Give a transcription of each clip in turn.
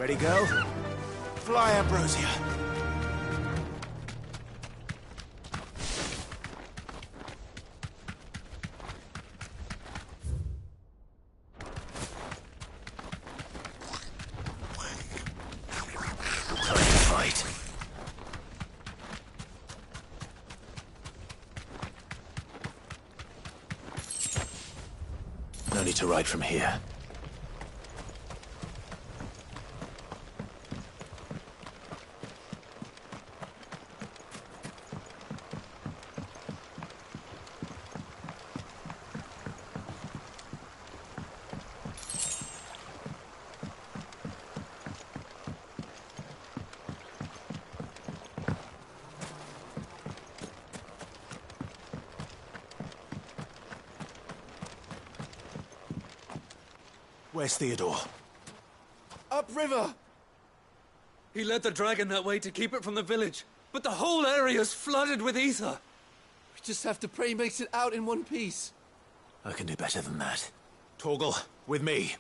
Ready, girl? Fly, Ambrosia. Time to fight. No need to ride from here. Where's Theodore? Upriver! He led the dragon that way to keep it from the village, but the whole area's flooded with ether. We just have to pray he makes it out in one piece. I can do better than that. Torgal, with me.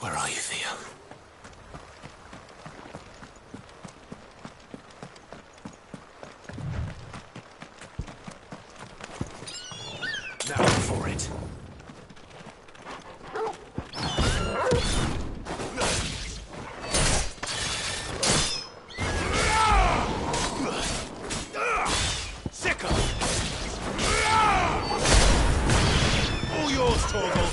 Where are you, Theo? Now for it. Sicko! All yours, Torgal.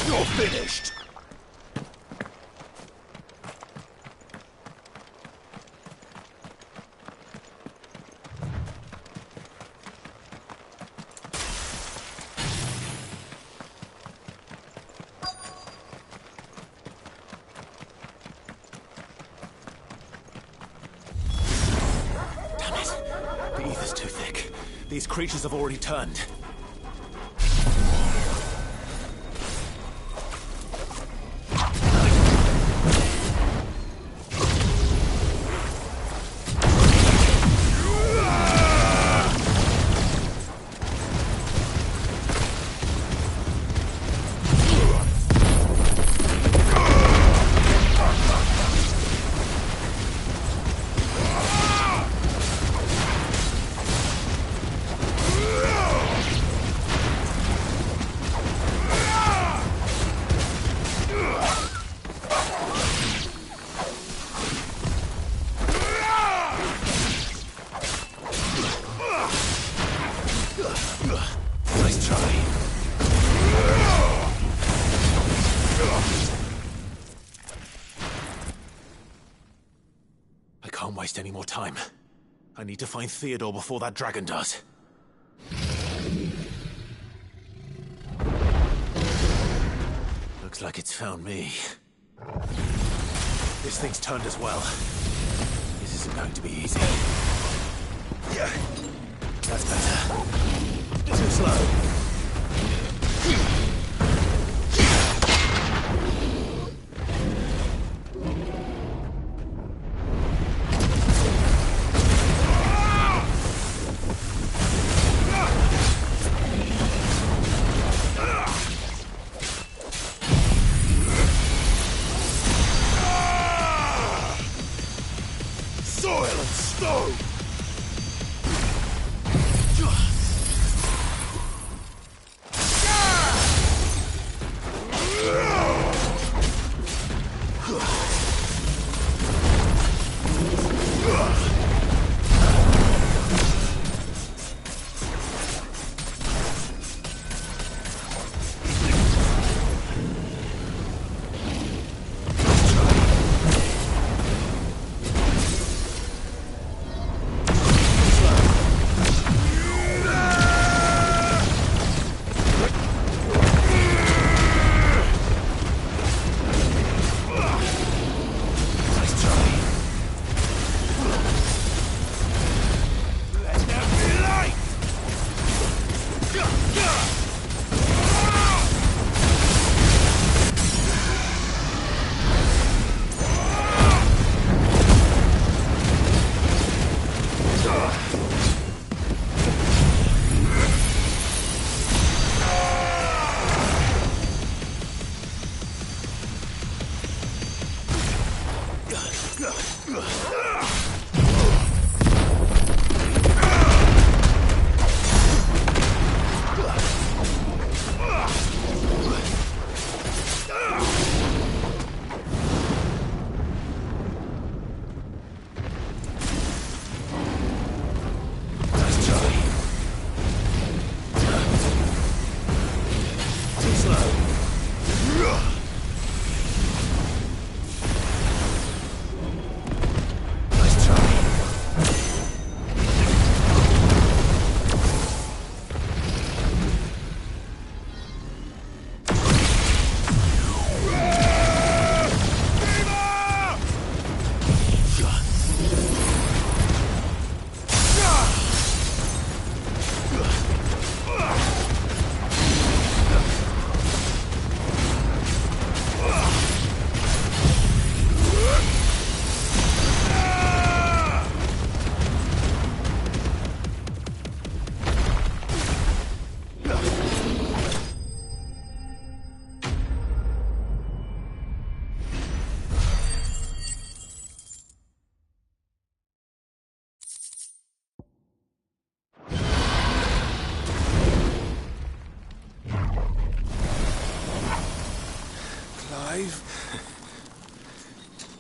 You're finished! Damn it! The ether's too thick. These creatures have already turned. Nice try. I can't waste any more time. I need to find Theodore before that dragon does. Looks like it's found me. This thing's turned as well. This isn't going to be easy. Yeah, that's better. Too slow. Presto!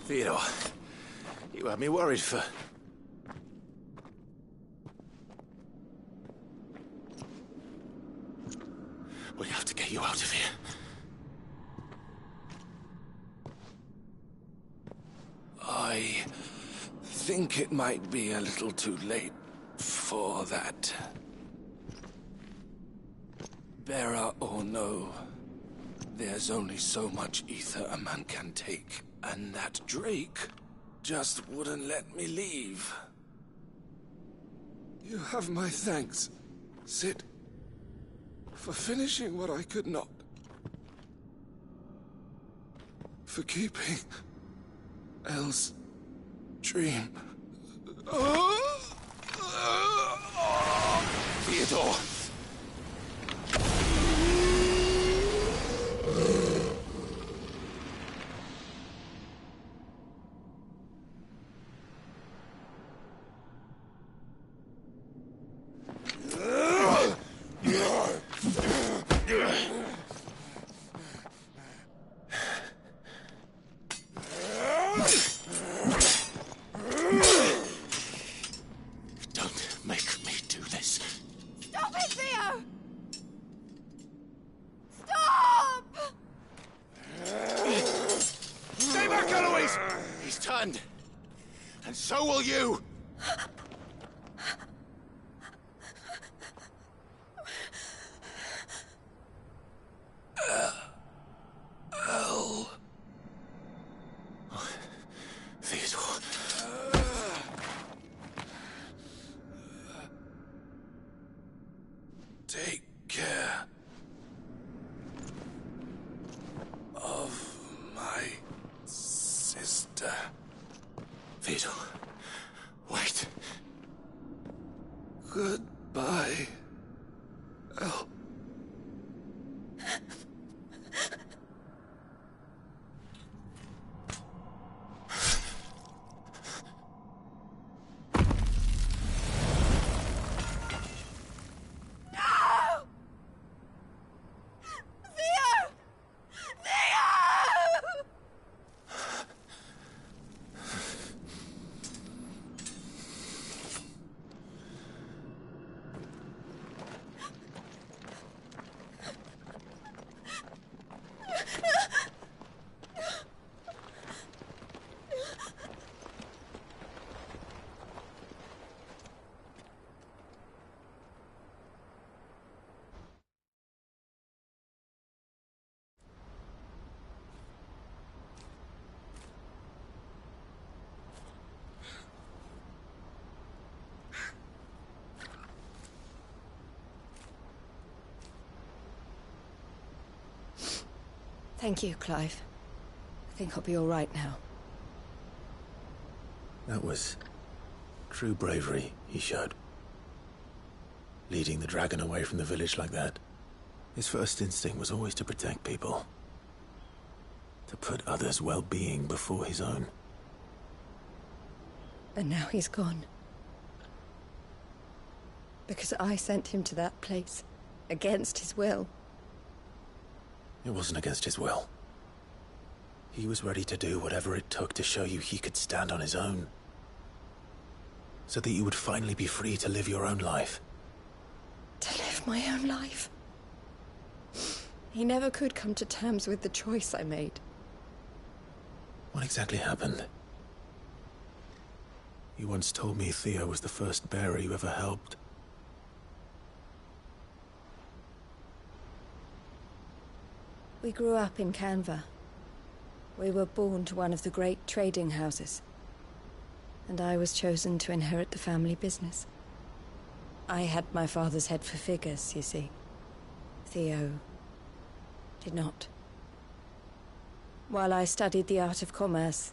Theodore, you had me worried for... We have to get you out of here. I think it might be a little too late for that. Bearer or no, there's only so much ether a man can take. And that Drake just wouldn't let me leave. You have my thanks, Sid, for finishing what I could not. For keeping Elle's dream. Theodore! And so will you! Elle. Theodore. Take care of my sister. Theodore, wait. Goodbye, Elle. Thank you, Clive. I think I'll be all right now. That was true bravery he showed. Leading the dragon away from the village like that. His first instinct was always to protect people. To put others' well-being before his own. And now he's gone. Because I sent him to that place, against his will. It wasn't against his will. He was ready to do whatever it took to show you he could stand on his own. So that you would finally be free to live your own life. To live my own life? He never could come to terms with the choice I made. What exactly happened? You once told me Theo was the first bearer you ever helped. We grew up in Canva. We were born to one of the great trading houses. And I was chosen to inherit the family business. I had my father's head for figures, you see. Theo did not. While I studied the art of commerce,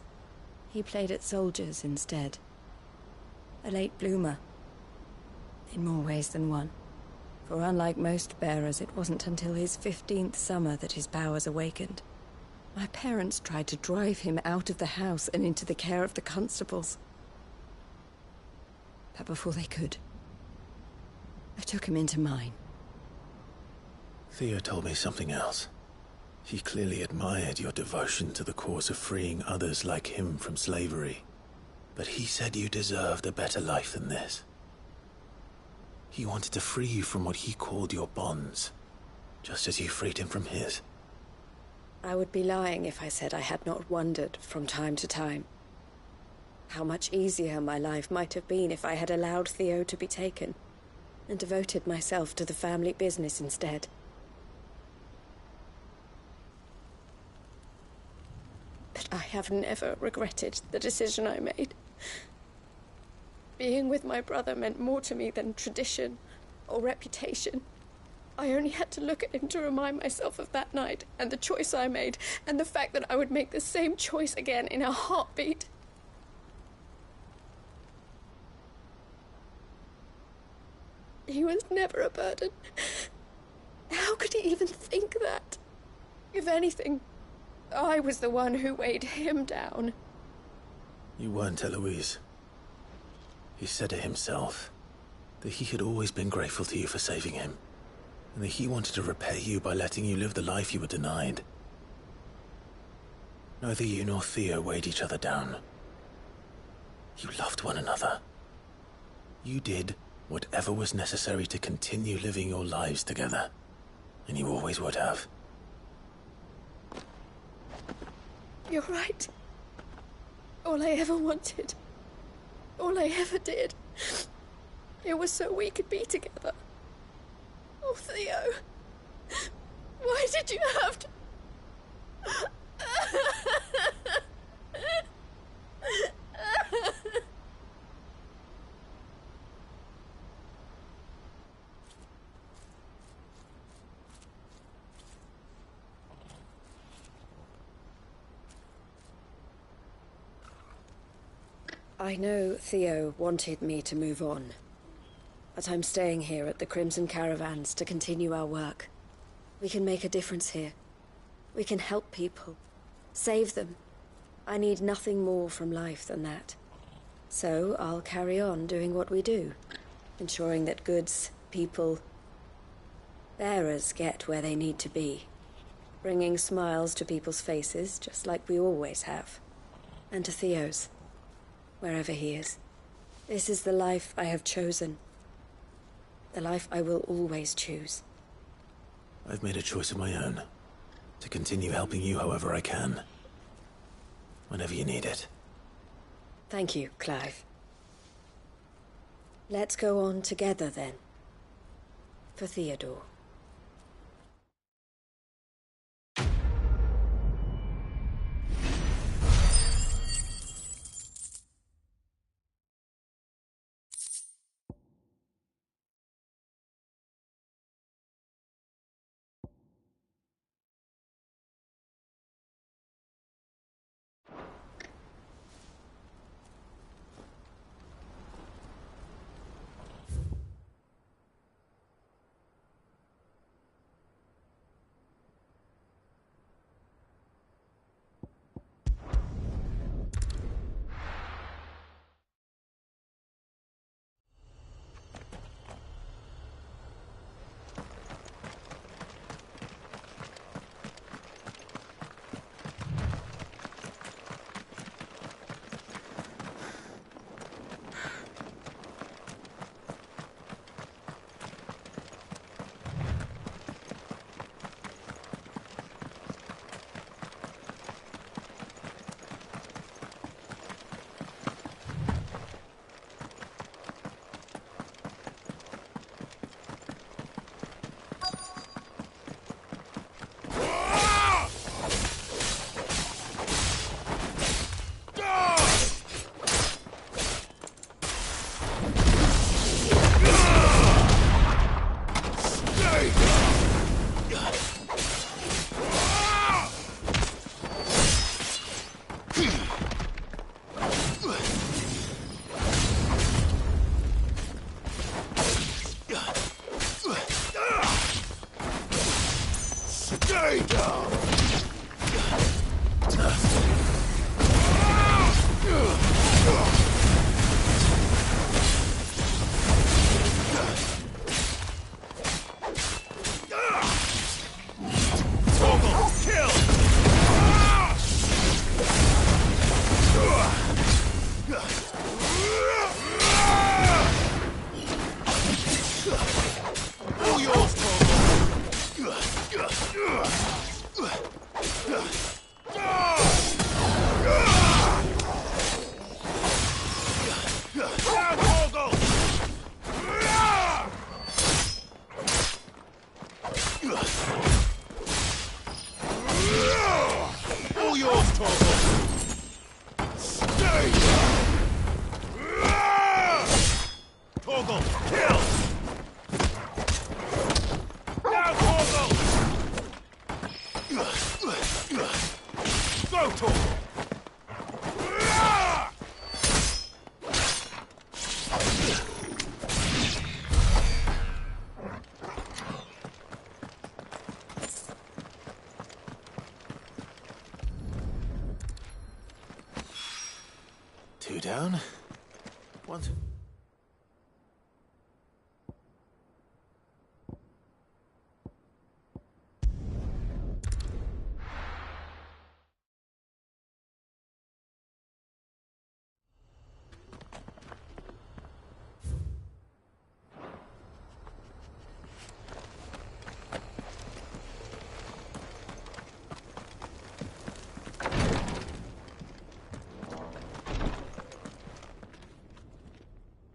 he played at soldiers instead. A late bloomer. In more ways than one. For unlike most bearers, it wasn't until his 15th summer that his powers awakened. My parents tried to drive him out of the house and into the care of the constables. But before they could, I took him into mine. Theo told me something else. He clearly admired your devotion to the cause of freeing others like him from slavery. But he said you deserved a better life than this. He wanted to free you from what he called your bonds, just as you freed him from his. I would be lying if I said I had not wondered from time to time how much easier my life might have been if I had allowed Theo to be taken and devoted myself to the family business instead. But I have never regretted the decision I made. Being with my brother meant more to me than tradition or reputation. I only had to look at him to remind myself of that night and the choice I made and the fact that I would make the same choice again in a heartbeat. He was never a burden. How could he even think that? If anything, I was the one who weighed him down. You weren't, Eloise. He said it himself, that he had always been grateful to you for saving him, and that he wanted to repay you by letting you live the life you were denied. Neither you nor Theo weighed each other down. You loved one another. You did whatever was necessary to continue living your lives together, and you always would have. You're right. All I ever wanted, all I ever did, it was so we could be together. Oh, Theo, why did you have to... I know Theo wanted me to move on, but I'm staying here at the Crimson Caravans to continue our work. We can make a difference here. We can help people, save them. I need nothing more from life than that. So I'll carry on doing what we do, ensuring that goods, people, bearers get where they need to be, bringing smiles to people's faces just like we always have, and to Theo's. Wherever he is. This is the life I have chosen. The life I will always choose. I've made a choice of my own. To continue helping you however I can. Whenever you need it. Thank you, Clive. Let's go on together then. For Theodore. Two down. One.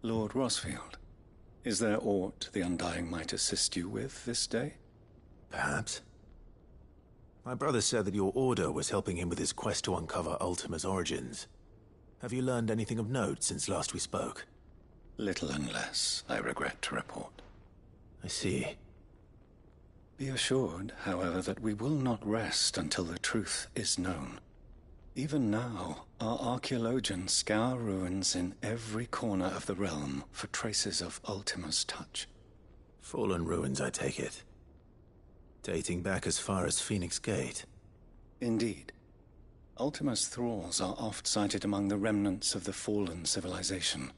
Lord Rosfield, is there aught the Undying might assist you with this day? Perhaps. My brother said that your order was helping him with his quest to uncover Ultima's origins. Have you learned anything of note since last we spoke? Little unless, I regret to report. I see. Be assured, however, that we will not rest until the truth is known. Even now, our archaeologians scour ruins in every corner of the realm for traces of Ultima's touch. Fallen ruins, I take it. Dating back as far as Phoenix Gate. Indeed. Ultima's thralls are oft sighted among the remnants of the fallen civilization,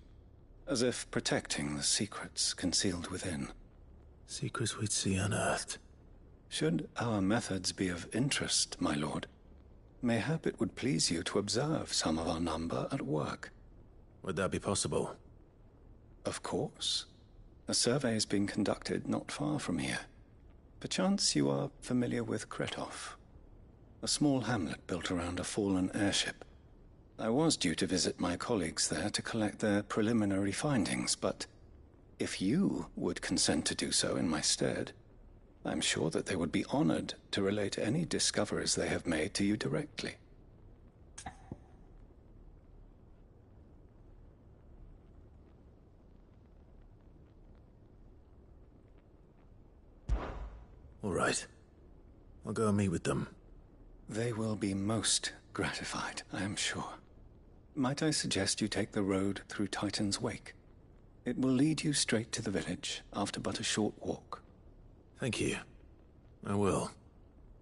as if protecting the secrets concealed within. Secrets we'd see unearthed. Should our methods be of interest, my lord, mayhap it would please you to observe some of our number at work. Would that be possible? Of course. A survey is being conducted not far from here. Perchance you are familiar with Kretov, a small hamlet built around a fallen airship. I was due to visit my colleagues there to collect their preliminary findings, but if you would consent to do so in my stead, I'm sure that they would be honored to relate any discoveries they have made to you directly. All right. I'll go and meet with them. They will be most gratified, I am sure. Might I suggest you take the road through Titan's Wake? It will lead you straight to the village after but a short walk. Thank you. I will.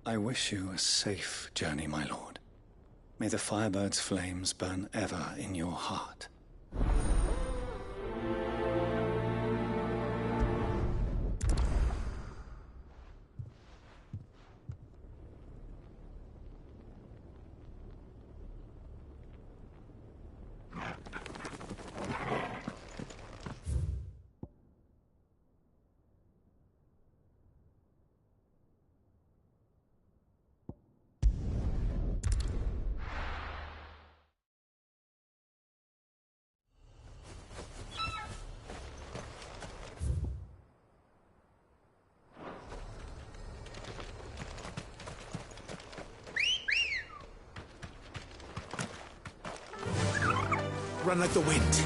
I wish you a safe journey, my lord. May the Firebird's flames burn ever in your heart. Run like the wind.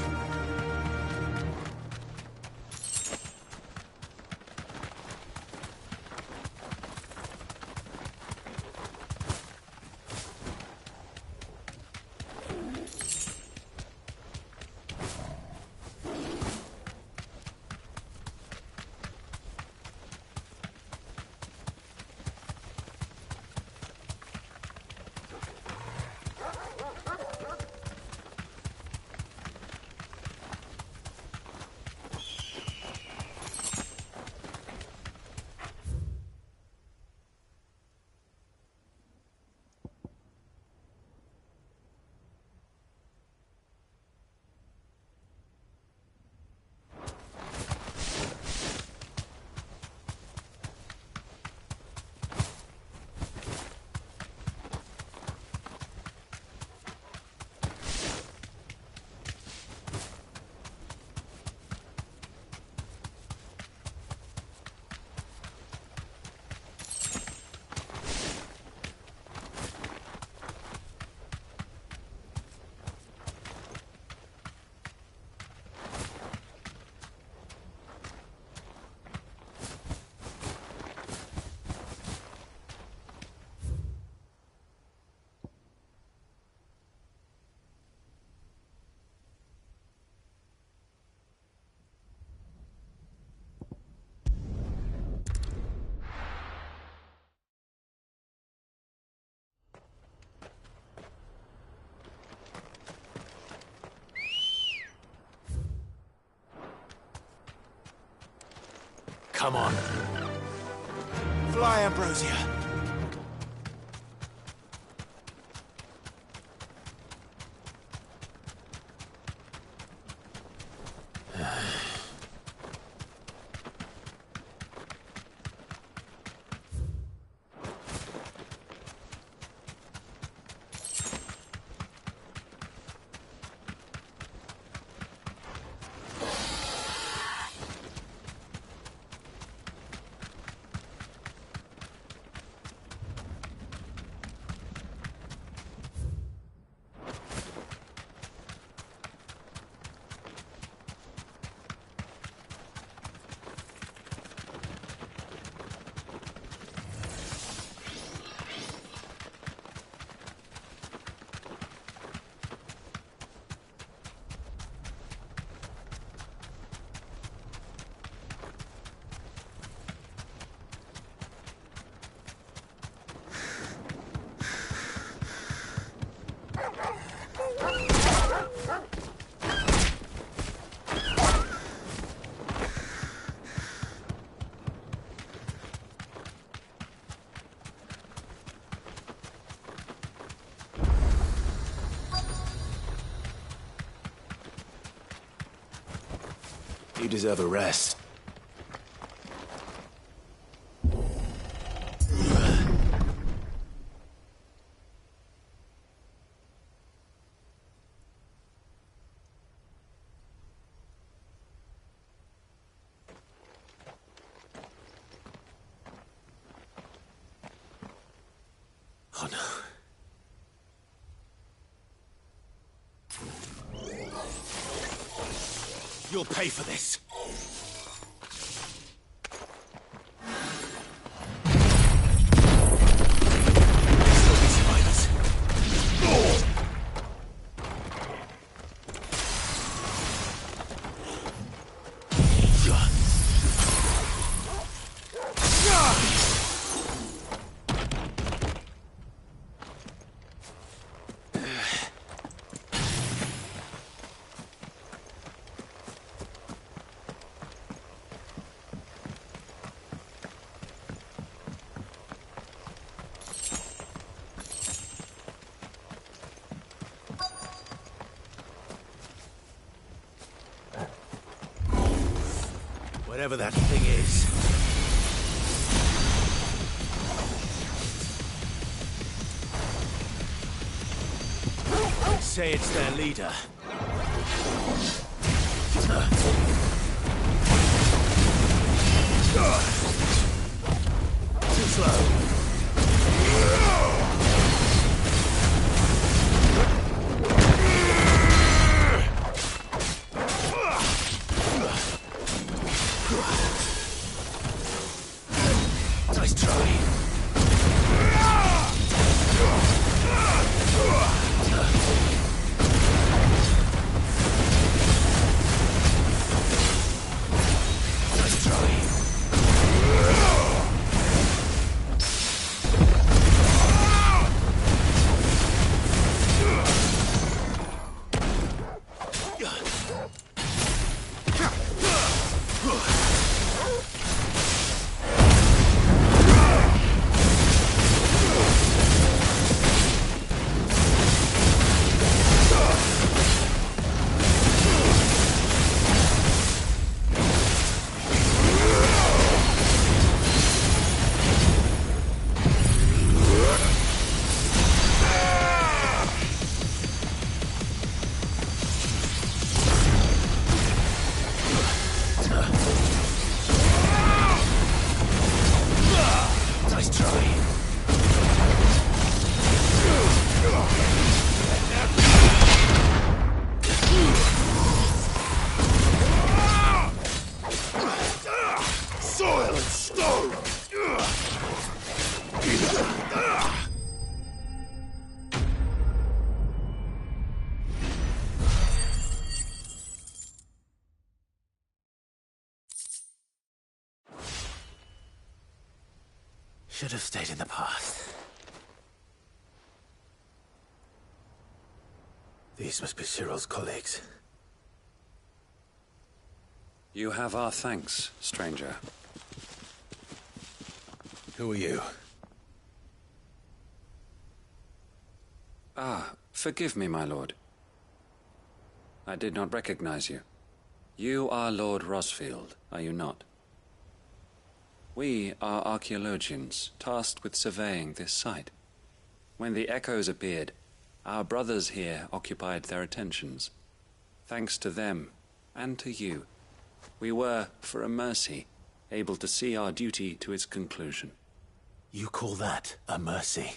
Come on. Fly, Ambrosia. You deserve a rest. Oh no. You'll pay for this. Still be survivors. Whatever that thing is. Say it's their leader. Too slow. Nice try. Nice try. Nice try. Soil and stone. Should have stayed in the past. These must be Cyril's colleagues. You have our thanks, stranger. Who are you? Forgive me, my lord. I did not recognize you. You are Lord Rosfield, are you not? We are archaeologians, tasked with surveying this site. When the echoes appeared, our brothers here occupied their attentions. Thanks to them, and to you, we were, for a mercy, able to see our duty to its conclusion. You call that a mercy?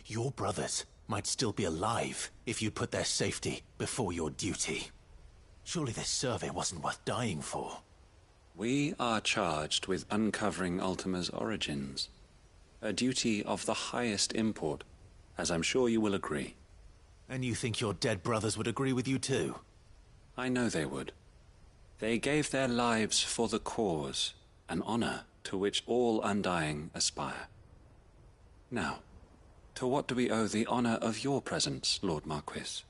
Your brothers might still be alive if you put their safety before your duty. Surely this survey wasn't worth dying for. We are charged with uncovering Ultima's origins. A duty of the highest import, as I'm sure you will agree. And you think your dead brothers would agree with you too? I know they would. They gave their lives for the cause, an honor to which all Undying aspire. Now, to what do we owe the honor of your presence, Lord Marquis?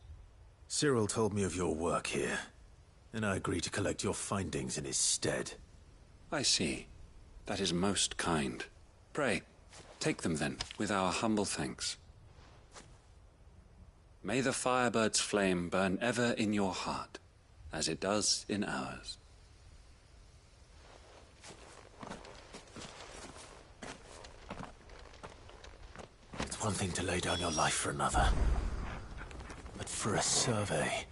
Cyril told me of your work here, and I agreed to collect your findings in his stead. I see. That is most kind. Pray, take them then, with our humble thanks. May the Firebird's flame burn ever in your heart, as it does in ours. It's one thing to lay down your life for another, but for a survey...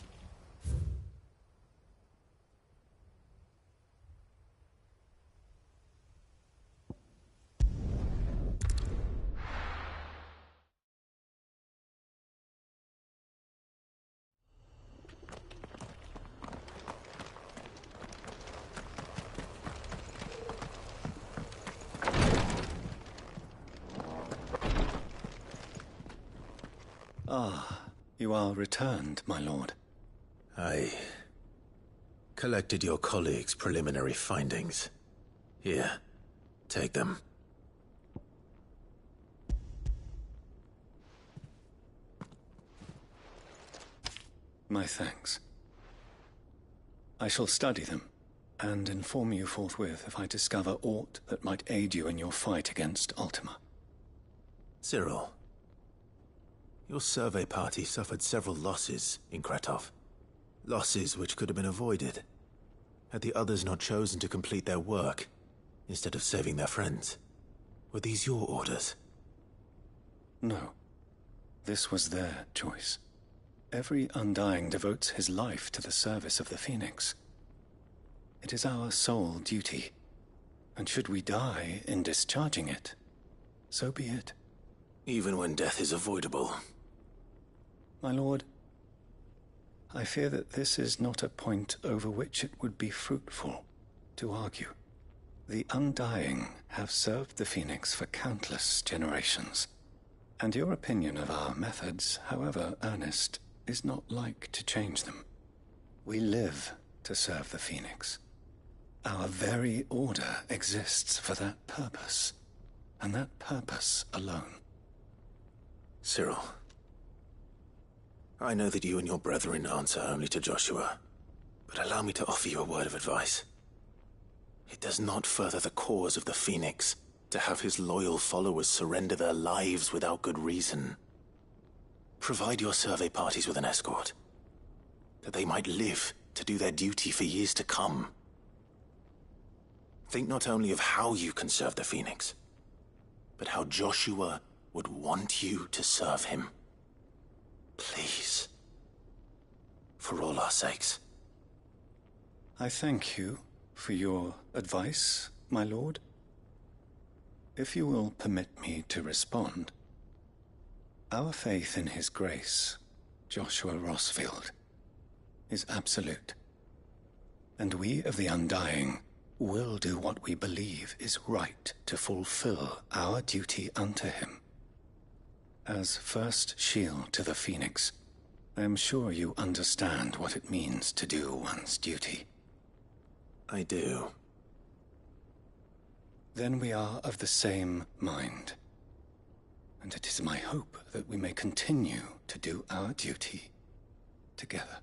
You are returned, my lord. I collected your colleagues' preliminary findings. Here, take them. My thanks. I shall study them, and inform you forthwith if I discover aught that might aid you in your fight against Ultima. Cyril, your survey party suffered several losses in Kretov. Losses which could have been avoided, had the others not chosen to complete their work, instead of saving their friends. Were these your orders? No. This was their choice. Every Undying devotes his life to the service of the Phoenix. It is our sole duty, and should we die in discharging it, so be it. Even when death is avoidable. My lord, I fear that this is not a point over which it would be fruitful to argue. The Undying have served the Phoenix for countless generations, and your opinion of our methods, however earnest, is not like to change them. We live to serve the Phoenix. Our very order exists for that purpose, and that purpose alone. Cyril, I know that you and your brethren answer only to Joshua, but allow me to offer you a word of advice. It does not further the cause of the Phoenix to have his loyal followers surrender their lives without good reason. Provide your survey parties with an escort, that they might live to do their duty for years to come. Think not only of how you can serve the Phoenix, but how Joshua would want you to serve him. Please. For all our sakes. I thank you for your advice, my lord. If you will permit me to respond, our faith in his grace, Joshua Rosfield, is absolute. And we of the Undying will do what we believe is right to fulfill our duty unto him. As first shield to the Phoenix, I am sure you understand what it means to do one's duty. I do. Then we are of the same mind. And it is my hope that we may continue to do our duty together.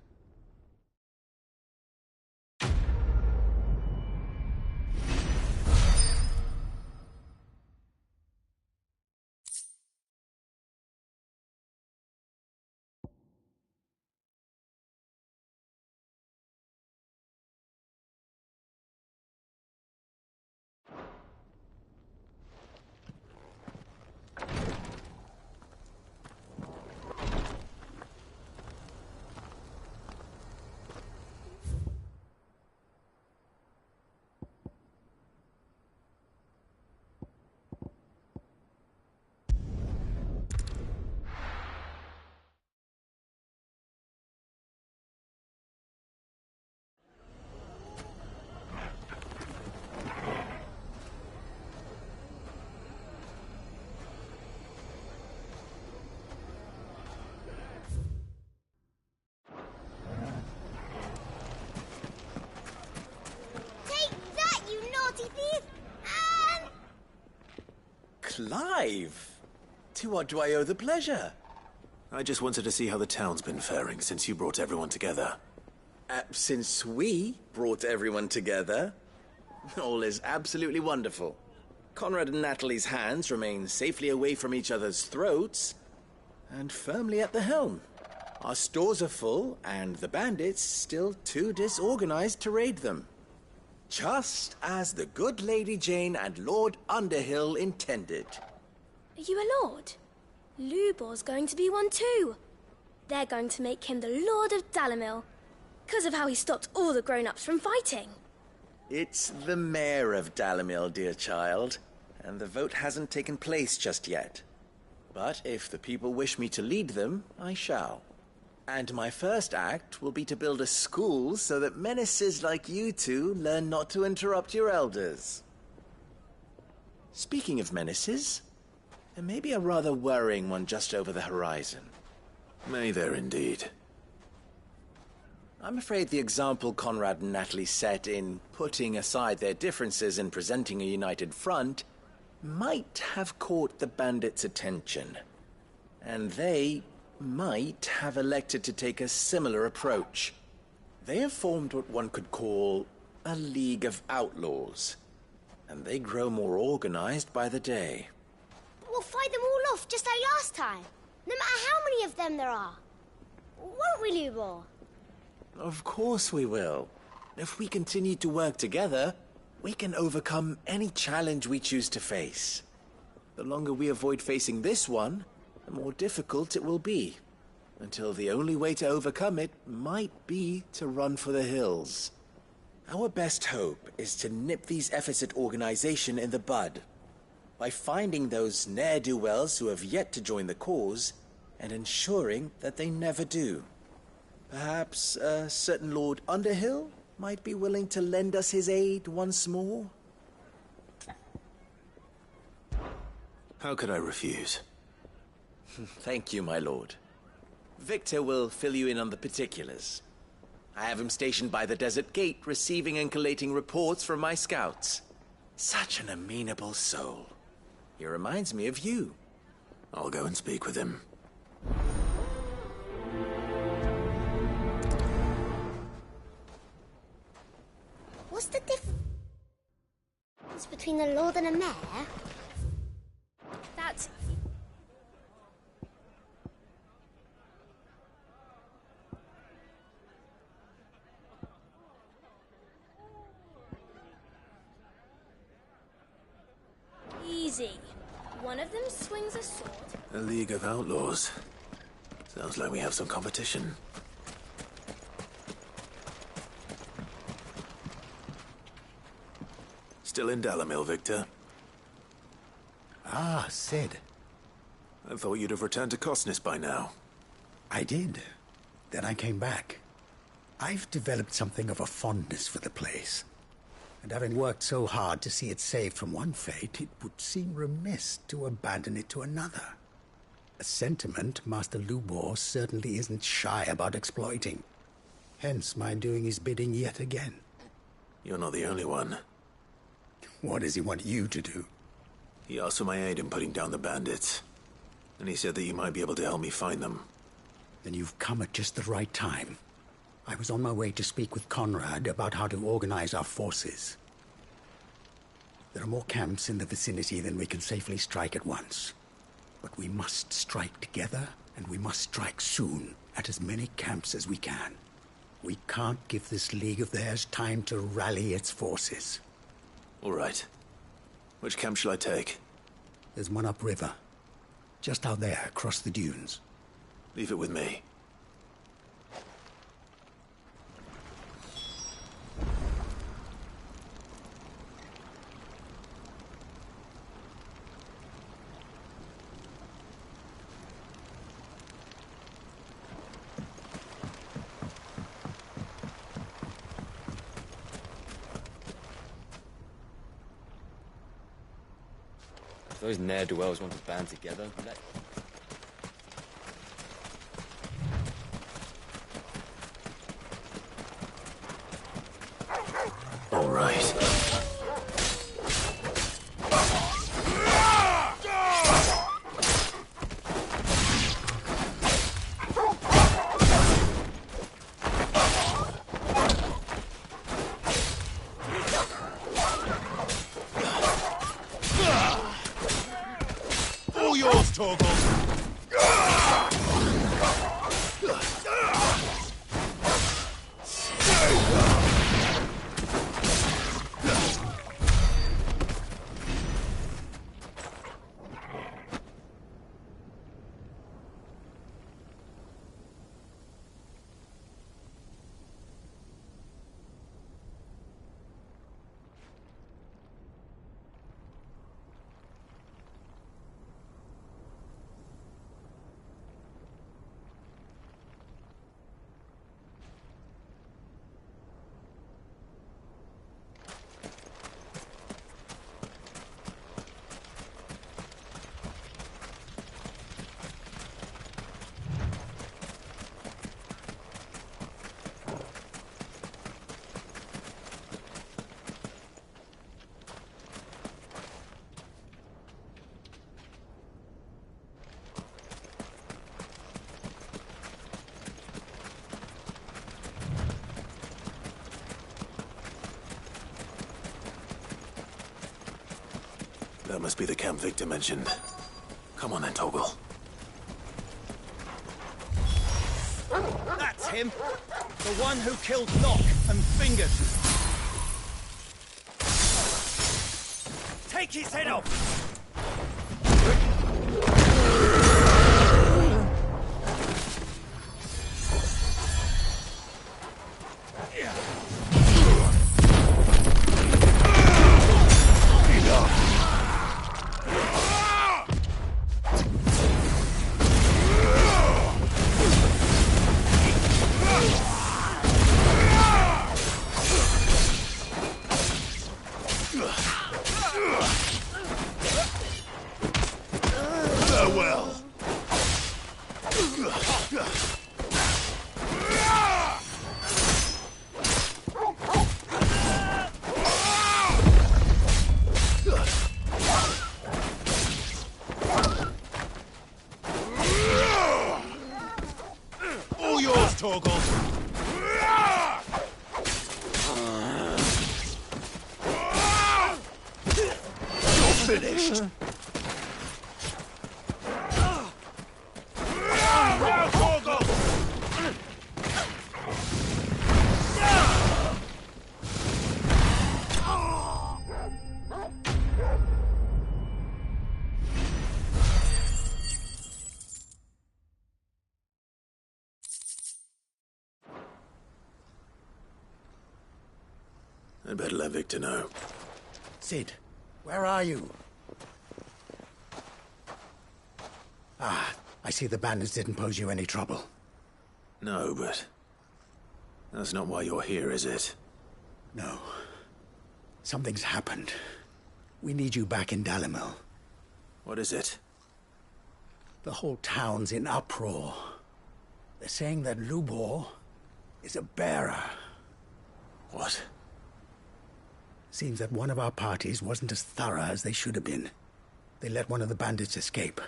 live? To what do I owe the pleasure? I just wanted to see how the town's been faring since you brought everyone together. Since we brought everyone together, all is absolutely wonderful. Conrad and Natalie's hands remain safely away from each other's throats and firmly at the helm. Our stores are full, and the bandits still too disorganized to raid them. Just as the good Lady Jane and Lord Underhill intended. Are you a lord? Lubor's going to be one too. They're going to make him the Lord of Dalimil, because of how he stopped all the grown-ups from fighting. It's the mayor of Dalimil, dear child, and the vote hasn't taken place just yet. But if the people wish me to lead them, I shall. And my first act will be to build a school so that menaces like you two learn not to interrupt your elders. Speaking of menaces, there may be a rather worrying one just over the horizon. May there indeed. I'm afraid the example Conrad and Natalie set in putting aside their differences and presenting a united front might have caught the bandits' attention. And they might have elected to take a similar approach. They have formed what one could call a League of Outlaws, and they grow more organized by the day. We'll fight them all off just like last time, no matter how many of them there are. Won't we, Lubor? Of course we will. If we continue to work together, we can overcome any challenge we choose to face. The longer we avoid facing this one, the more difficult it will be, until the only way to overcome it might be to run for the hills. Our best hope is to nip these efforts at organization in the bud, by finding those ne'er-do-wells who have yet to join the cause, and ensuring that they never do. Perhaps a certain Lord Underhill might be willing to lend us his aid once more? How could I refuse? Thank you, my lord. Victor will fill you in on the particulars. I have him stationed by the desert gate, receiving and collating reports from my scouts. Such an amenable soul. He reminds me of you. I'll go and speak with him. What's the difference between a lord and a mayor? That's... easy. One of them swings a sword. A League of Outlaws. Sounds like we have some competition. Still in Dalimil, Victor? Ah, Sid. I thought you'd have returned to Cosnes by now. I did. Then I came back. I've developed something of a fondness for the place. And having worked so hard to see it saved from one fate, it would seem remiss to abandon it to another. A sentiment Master Lubor certainly isn't shy about exploiting. Hence my doing his bidding yet again. You're not the only one. What does he want you to do? He asked for my aid in putting down the bandits. And he said that you might be able to help me find them. Then you've come at just the right time. I was on my way to speak with Conrad about how to organize our forces. There are more camps in the vicinity than we can safely strike at once. But we must strike together, and we must strike soon at as many camps as we can. We can't give this league of theirs time to rally its forces. All right. Which camp shall I take? There's one upriver. Just out there, across the dunes. Leave it with me. Those ne'er-do-wells want to band together. All right. Torgal! That must be the camp Victor mentioned. Come on then, Torgal. That's him! The one who killed Locke and Fingers. Take his head off! All yours, Torgal! You're finished! Now, Torgal! I better let Victor know. Sid, where are you? Ah, I see the bandits didn't pose you any trouble. No, but... that's not why you're here, is it? No. Something's happened. We need you back in Dalimil. What is it? The whole town's in uproar. They're saying that Lubor is a bearer. What? Seems that one of our parties wasn't as thorough as they should have been. They let one of the bandits escape,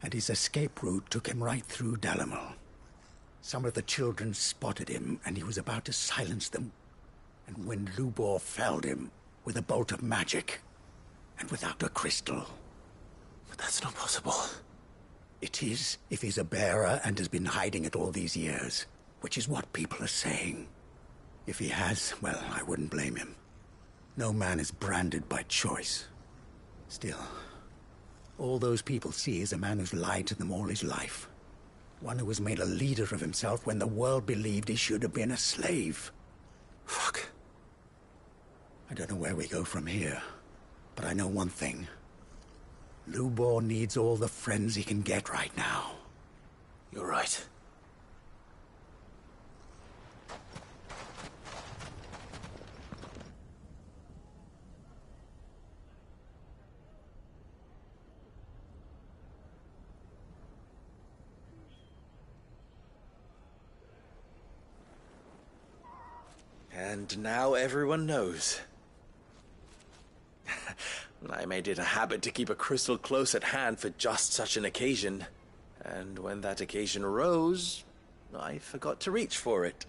and his escape route took him right through Dalimil. Some of the children spotted him, and he was about to silence them. And when Lubor felled him with a bolt of magic, and without a crystal. But that's not possible. It is, if he's a bearer and has been hiding it all these years, which is what people are saying. If he has, well, I wouldn't blame him. No man is branded by choice. Still, all those people see is a man who's lied to them all his life. One who was made a leader of himself when the world believed he should have been a slave. Fuck. I don't know where we go from here, but I know one thing. Lubor needs all the friends he can get right now. You're right. And now everyone knows. I made it a habit to keep a crystal close at hand for just such an occasion. And when that occasion arose, I forgot to reach for it.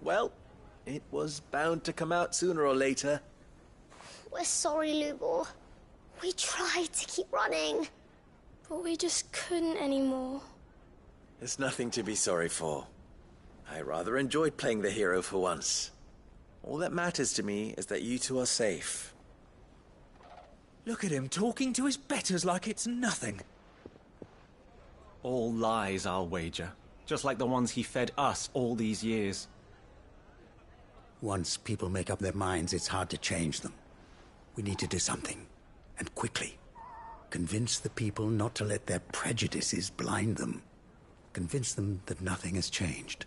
Well, it was bound to come out sooner or later. We're sorry, Lubor. We tried to keep running. But we just couldn't anymore. There's nothing to be sorry for. I rather enjoyed playing the hero for once. All that matters to me is that you two are safe. Look at him talking to his betters like it's nothing. All lies, I'll wager. Just like the ones he fed us all these years. Once people make up their minds, it's hard to change them. We need to do something, and quickly. Convince the people not to let their prejudices blind them. Convince them that nothing has changed.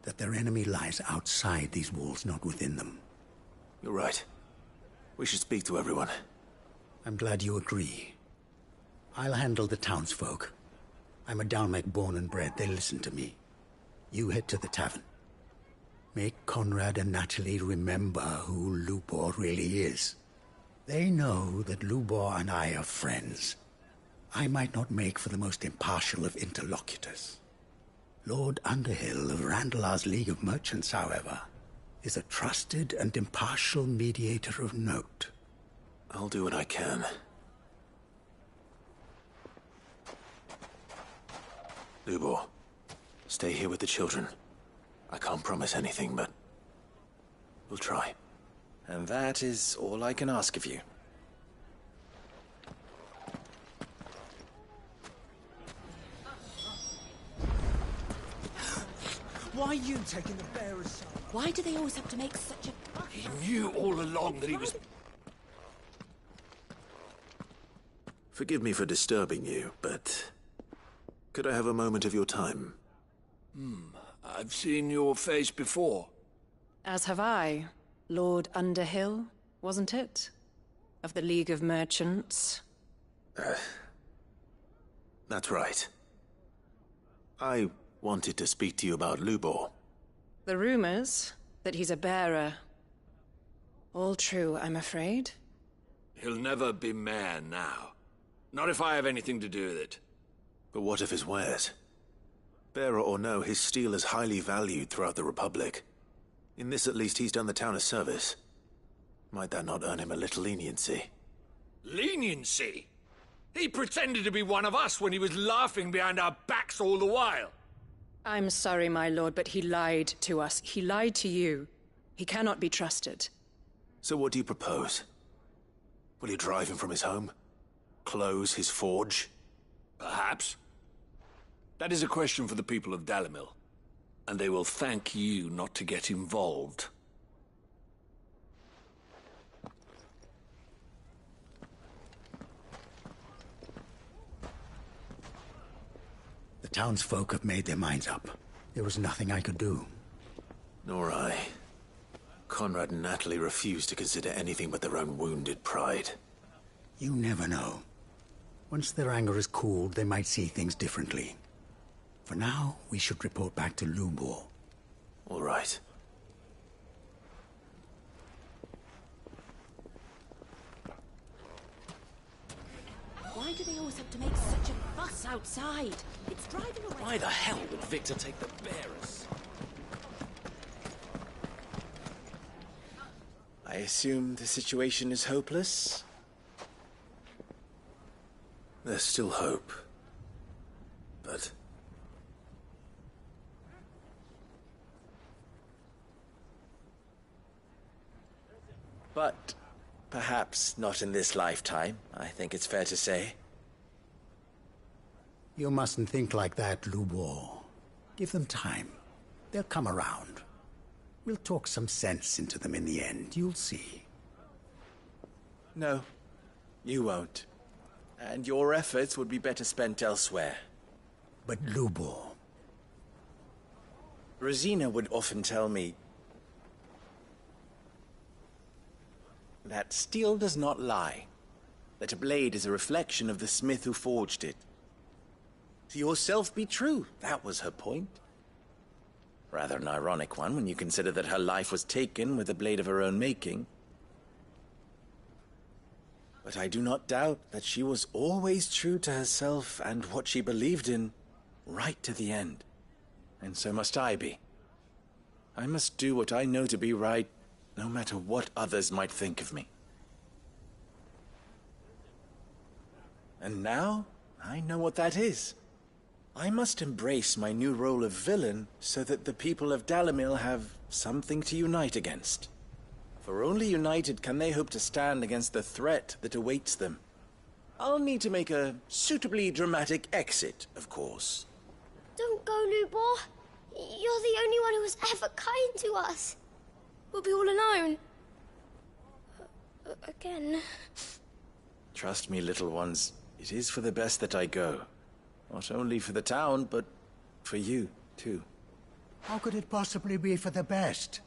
That their enemy lies outside these walls, not within them. You're right. We should speak to everyone. I'm glad you agree. I'll handle the townsfolk. I'm a Dalmec born and bred. They listen to me. You head to the tavern. Make Conrad and Natalie remember who Lubor really is. They know that Lubor and I are friends. I might not make for the most impartial of interlocutors. Lord Underhill of Randalar's League of Merchants, however, is a trusted and impartial mediator of note. I'll do what I can. Lubor, stay here with the children. I can't promise anything, but we'll try. And that is all I can ask of you. Why are you taking the bearer's side? Why do they always have to make such a... He knew all along that he was... Forgive me for disturbing you, but could I have a moment of your time? I've seen your face before. As have I. Lord Underhill, wasn't it? Of the League of Merchants. That's right. I wanted to speak to you about Lubor. The rumors that he's a bearer. All true, I'm afraid. He'll never be mayor now. Not if I have anything to do with it. But what of his wares? Bearer or no, his steel is highly valued throughout the Republic. In this at least he's done the town a service. Might that not earn him a little leniency? Leniency? He pretended to be one of us when he was laughing behind our backs all the while. I'm sorry, my lord, but he lied to us. He lied to you. He cannot be trusted. So what do you propose? Will you drive him from his home? Close his forge? Perhaps. That is a question for the people of Dalimil. And they will thank you not to get involved. The townsfolk have made their minds up. There was nothing I could do. Nor I. Conrad and Natalie refused to consider anything but their own wounded pride. You never know. Once their anger is cooled, they might see things differently. For now, we should report back to Lubor. All right. Why do they always have to make such a fuss outside? It's driving away... Why the hell would Victor take the bearers? I assume the situation is hopeless? There's still hope. But... But perhaps not in this lifetime, I think it's fair to say. You mustn't think like that, Lubor. Give them time. They'll come around. We'll talk some sense into them in the end, you'll see. No, you won't. And your efforts would be better spent elsewhere. But Lubor... Rosina would often tell me that steel does not lie, that a blade is a reflection of the smith who forged it. To yourself be true, that was her point. Rather an ironic one when you consider that her life was taken with a blade of her own making. But I do not doubt that she was always true to herself and what she believed in, right to the end. And so must I be. I must do what I know to be right, no matter what others might think of me. And now, I know what that is. I must embrace my new role of villain so that the people of Dalimil have something to unite against. For only united can they hope to stand against the threat that awaits them. I'll need to make a suitably dramatic exit, of course. Don't go, Lubor. You're the only one who was ever kind to us. We'll be all alone. Again. Trust me, little ones. It is for the best that I go. Not only for the town, but for you, too. How could it possibly be for the best?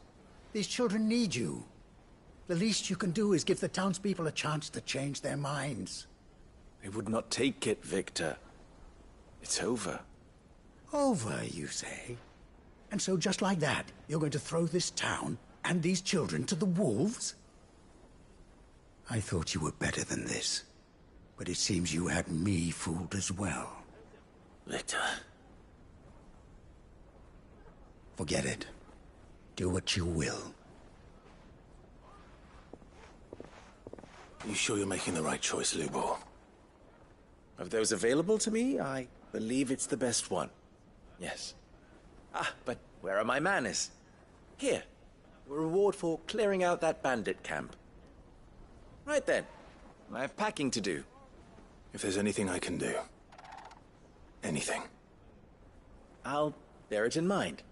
These children need you. The least you can do is give the townspeople a chance to change their minds. They would not take it, Victor. It's over. Over, you say? And so just like that, you're going to throw this town and these children to the wolves? I thought you were better than this. But it seems you had me fooled as well. Victor. Forget it. Do what you will. You sure you're making the right choice, Lubor? Of those available to me, I believe it's the best one. Yes. Ah, but where are my manners? Here. A reward for clearing out that bandit camp. Right then. I have packing to do. If there's anything I can do. Anything. I'll bear it in mind.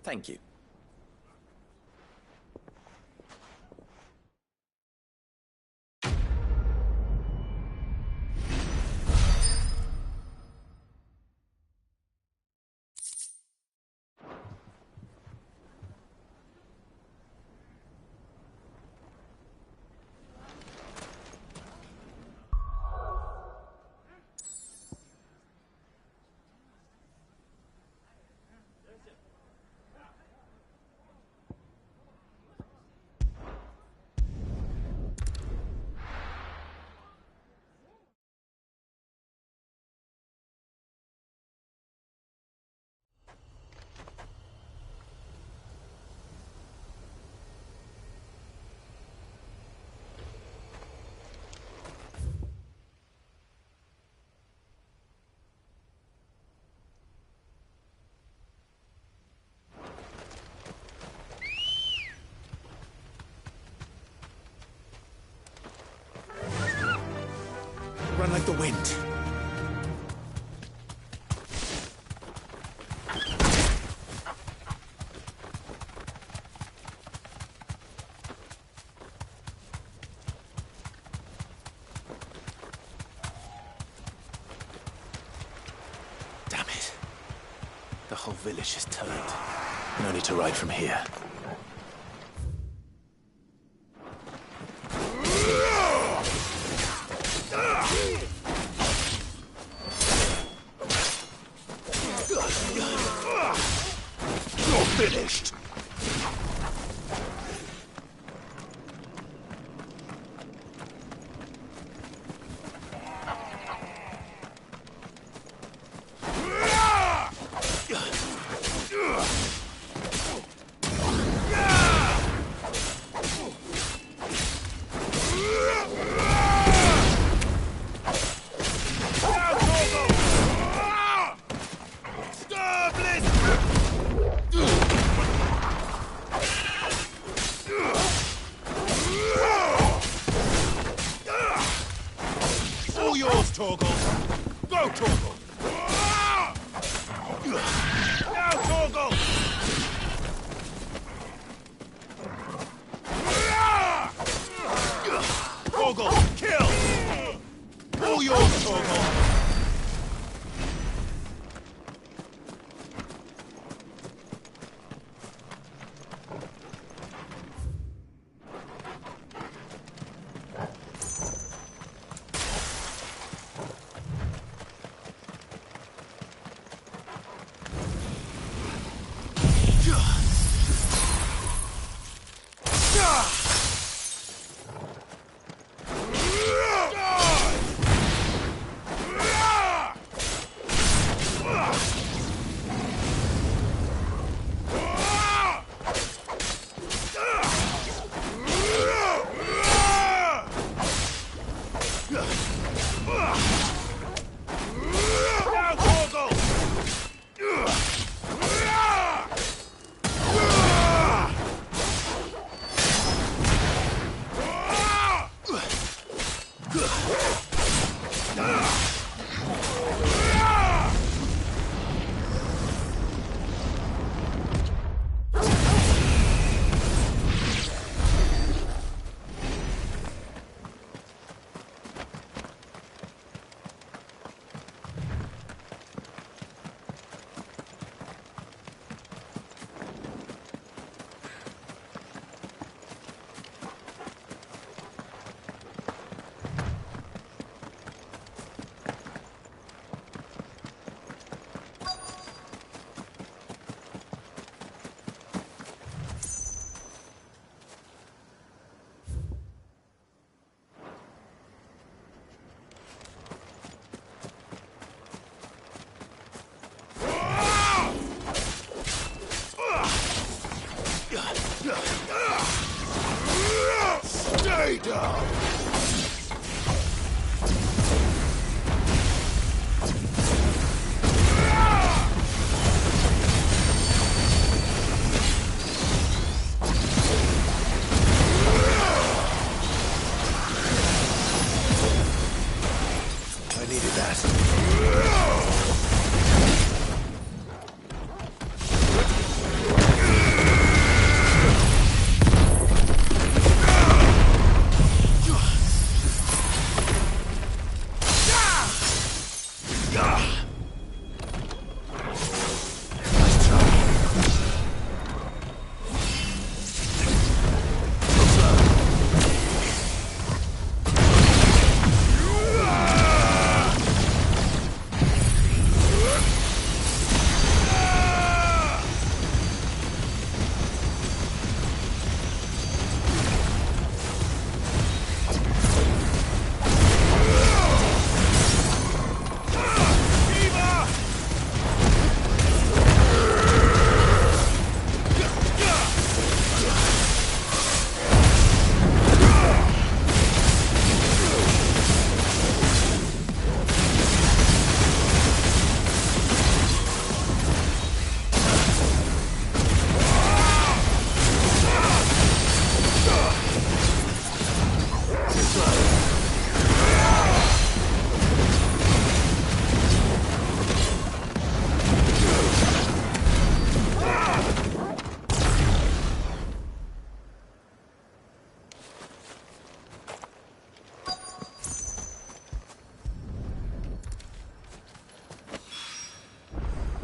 Thank you. Run like the wind. Damn it. The whole village is turned. No need to ride from here. Finished. Torgal! Go, Torgal! Now, Torgal! Torgal, kill! All yours, Torgal! I needed that.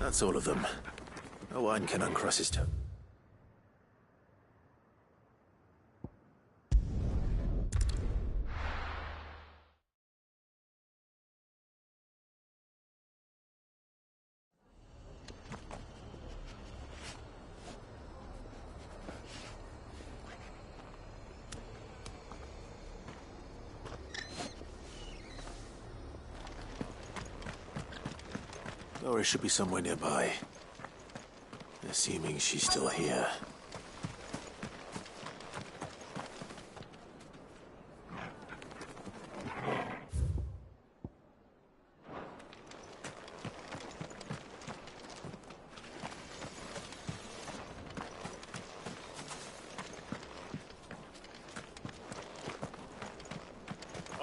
That's all of them. Owain can uncross his toe. Dora should be somewhere nearby. Assuming she's still here.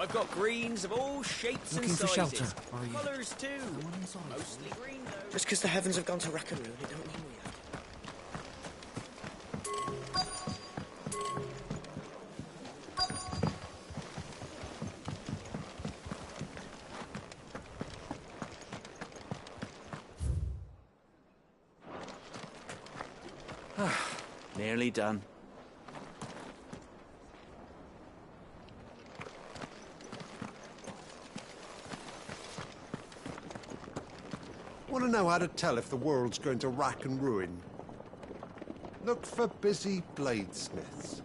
I've got greens of all shapes Looking and for sizes. shelter, are you? Colours too. Mostly green though. Just because the heavens have gone to Rackaroon, it don't mean we have. Nearly done. Want to know how to tell if the world's going to rack and ruin? Look for busy bladesmiths.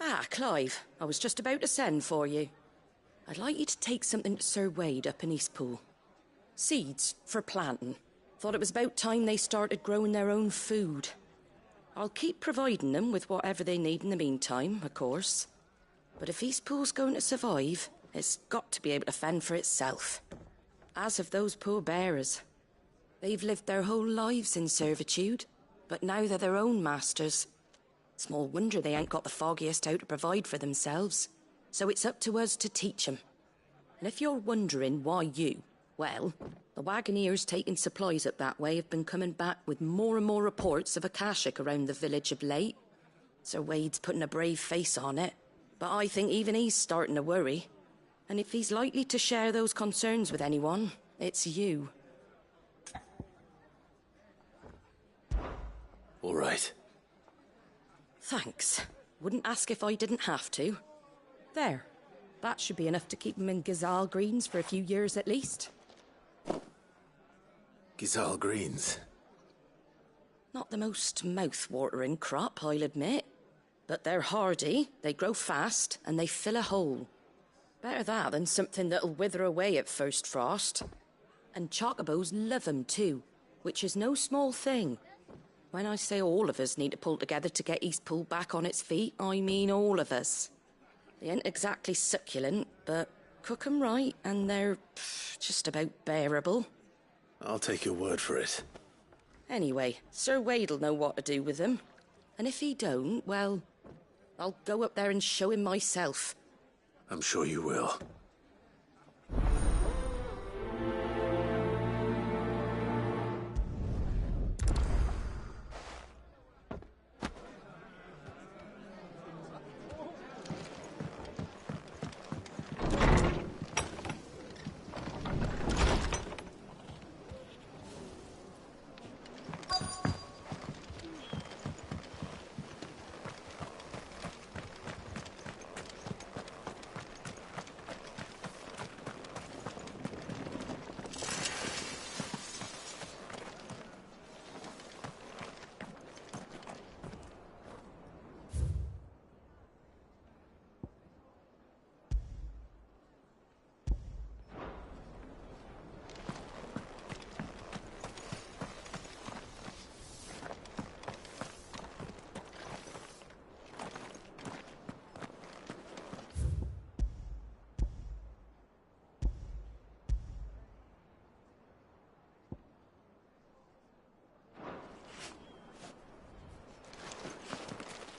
Ah, Clive, I was just about to send for you. I'd like you to take something to Sir Wade up in Eastpool. Seeds for planting. Thought it was about time they started growing their own food. I'll keep providing them with whatever they need in the meantime, of course. But if Eastpool's going to survive, it's got to be able to fend for itself. As of those poor bearers. They've lived their whole lives in servitude, but now they're their own masters. Small wonder they ain't got the foggiest how to provide for themselves. So it's up to us to teach 'em. And if you're wondering why you, well, the wagoneers taking supplies up that way have been coming back with more and more reports of Akashic around the village of late. Sir Wade's putting a brave face on it, but I think even he's starting to worry. And if he's likely to share those concerns with anyone, it's you. All right. Thanks. Wouldn't ask if I didn't have to. There. That should be enough to keep them in Gazal Greens for a few years at least. Gazal Greens? Not the most mouth-watering crop, I'll admit. But they're hardy, they grow fast, and they fill a hole. Better that than something that'll wither away at first frost. And chocobos love 'em too, which is no small thing. When I say all of us need to pull together to get Eastpool back on its feet, I mean all of us. They ain't exactly succulent, but cook 'em right and they're just about bearable. I'll take your word for it. Anyway, Sir Wade'll know what to do with them. And if he don't, well, I'll go up there and show him myself. I'm sure you will.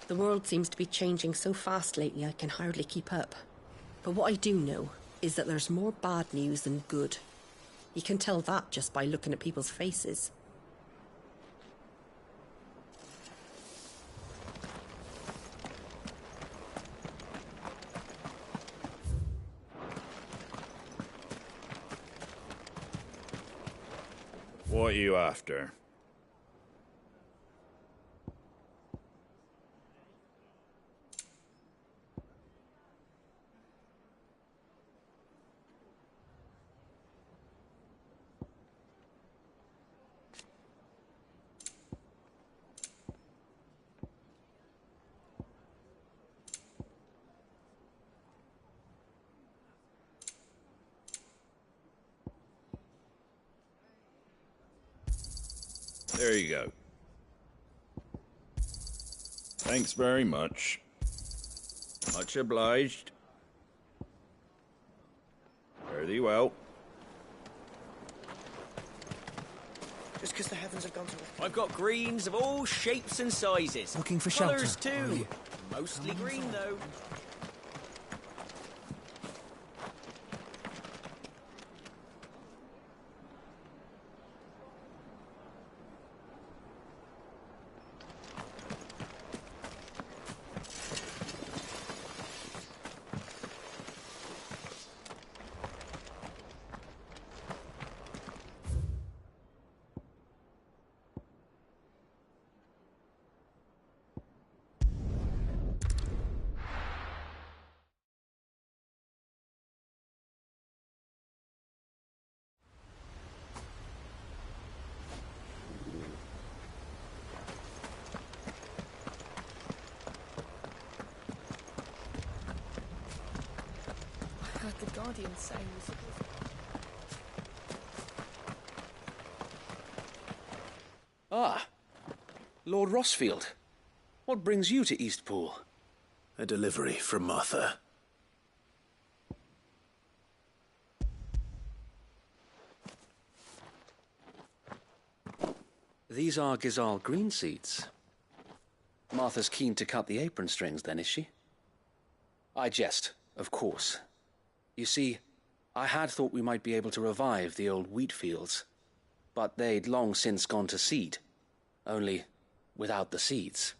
The world seems to be changing so fast lately I can hardly keep up. But what I do know is that there's more bad news than good. You can tell that just by looking at people's faces. What are you after? There you go. Thanks very much. Much obliged. Fare thee well. Just because the heavens have gone to... I've got greens of all shapes and sizes. Looking for Colours shelter, are too. you? Mostly green though. The Guardian say was... Ah, Lord Rossfield. What brings you to Eastpool? A delivery from Martha. These are Gazal green seeds. Martha's keen to cut the apron strings, then, is she? I jest, of course. You see, I had thought we might be able to revive the old wheat fields, but they'd long since gone to seed, only without the seeds.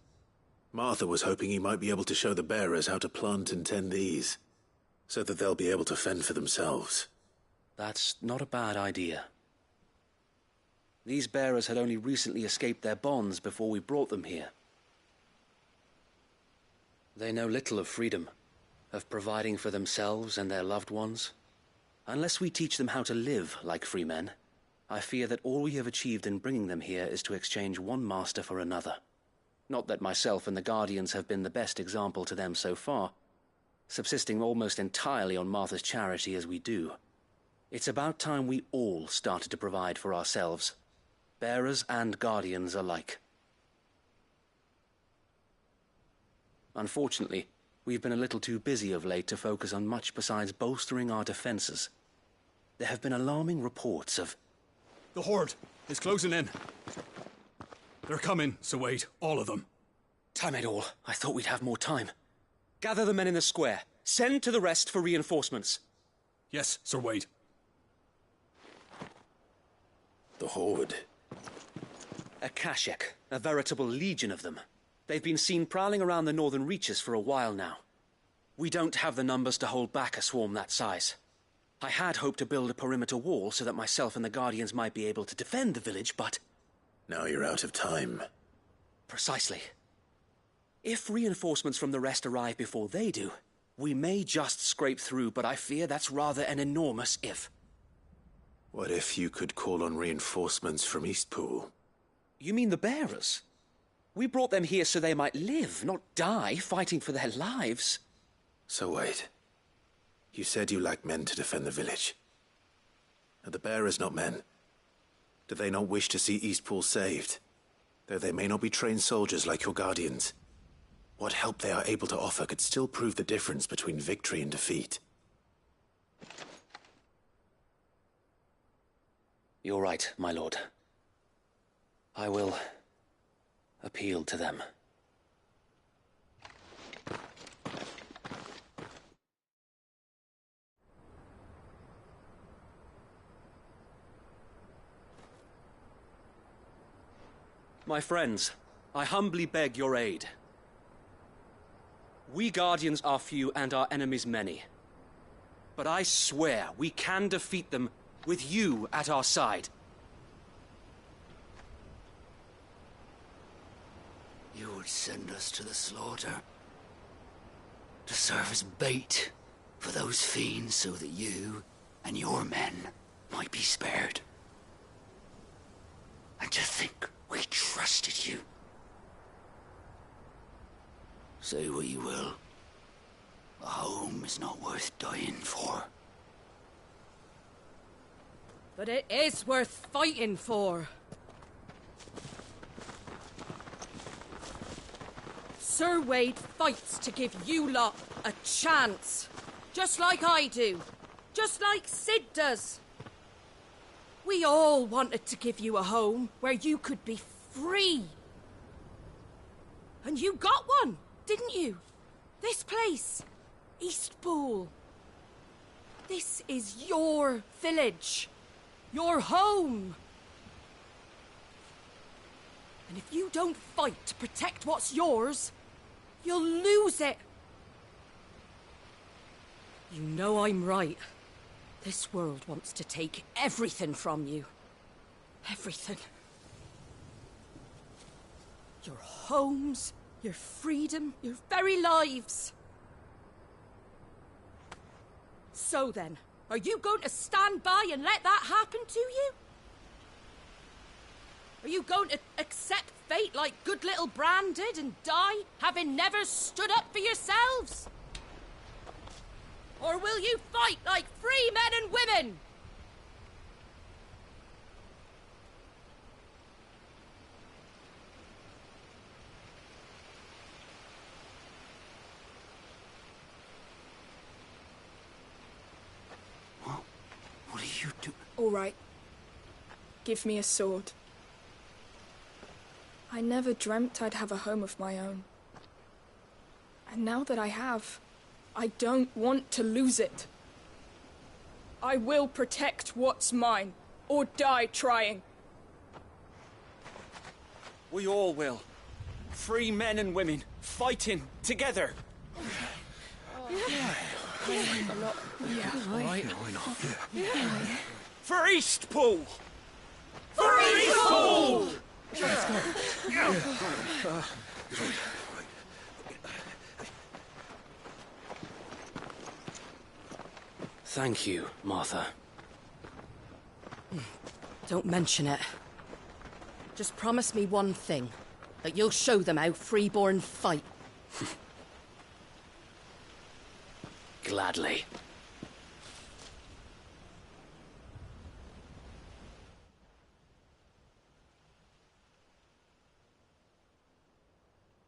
Martha was hoping he might be able to show the bearers how to plant and tend these, so that they'll be able to fend for themselves. That's not a bad idea. These bearers had only recently escaped their bonds before we brought them here. They know little of freedom, of providing for themselves and their loved ones. Unless we teach them how to live like free men, I fear that all we have achieved in bringing them here is to exchange one master for another. Not that myself and the Guardians have been the best example to them so far, subsisting almost entirely on Martha's charity as we do. It's about time we all started to provide for ourselves, bearers and Guardians alike. Unfortunately, we've been a little too busy of late to focus on much besides bolstering our defenses. There have been alarming reports of... The Horde is closing in. They're coming, so wait, all of them. Time it all. I thought we'd have more time. Gather the men in the square. Send to the rest for reinforcements. Yes, Sir Wade. The Horde. A Kashek, a veritable legion of them. They've been seen prowling around the northern reaches for a while now. We don't have the numbers to hold back a swarm that size. I had hoped to build a perimeter wall so that myself and the Guardians might be able to defend the village, but... Now you're out of time. Precisely. If reinforcements from the rest arrive before they do, we may just scrape through, but I fear that's rather an enormous if. What if you could call on reinforcements from Eastpool? You mean the bearers? We brought them here so they might live, not die, fighting for their lives. So wait. You said you lack men to defend the village. Are the bearers not men? Do they not wish to see Eastpool saved? Though they may not be trained soldiers like your Guardians, what help they are able to offer could still prove the difference between victory and defeat. You're right, my lord. I will appeal to them. My friends, I humbly beg your aid. We Guardians are few and our enemies many. But I swear we can defeat them with you at our side. You would send us to the slaughter, to serve as bait for those fiends so that you and your men might be spared. And to think we trusted you. Say what you will, a home is not worth dying for. But it is worth fighting for. Sir Wade fights to give you lot a chance. Just like I do. Just like Sid does. We all wanted to give you a home where you could be free. And you got one, didn't you? This place, Eastpool. This is your village. Your home. And if you don't fight to protect what's yours, you'll lose it. You know I'm right. This world wants to take everything from you. Everything. Your homes, your freedom, your very lives. So then, are you going to stand by and let that happen to you? Are you going to accept fate like good little Bran did and die, having never stood up for yourselves? Or will you fight like free men and women? What are you doing? All right. Give me a sword. I never dreamt I'd have a home of my own. And now that I have, I don't want to lose it. I will protect what's mine, or die trying. We all will. Free men and women, fighting together. For Eastpool! Free fall! Thank you, Martha. Don't mention it. Just promise me one thing. That you'll show them how freeborn fight. Gladly.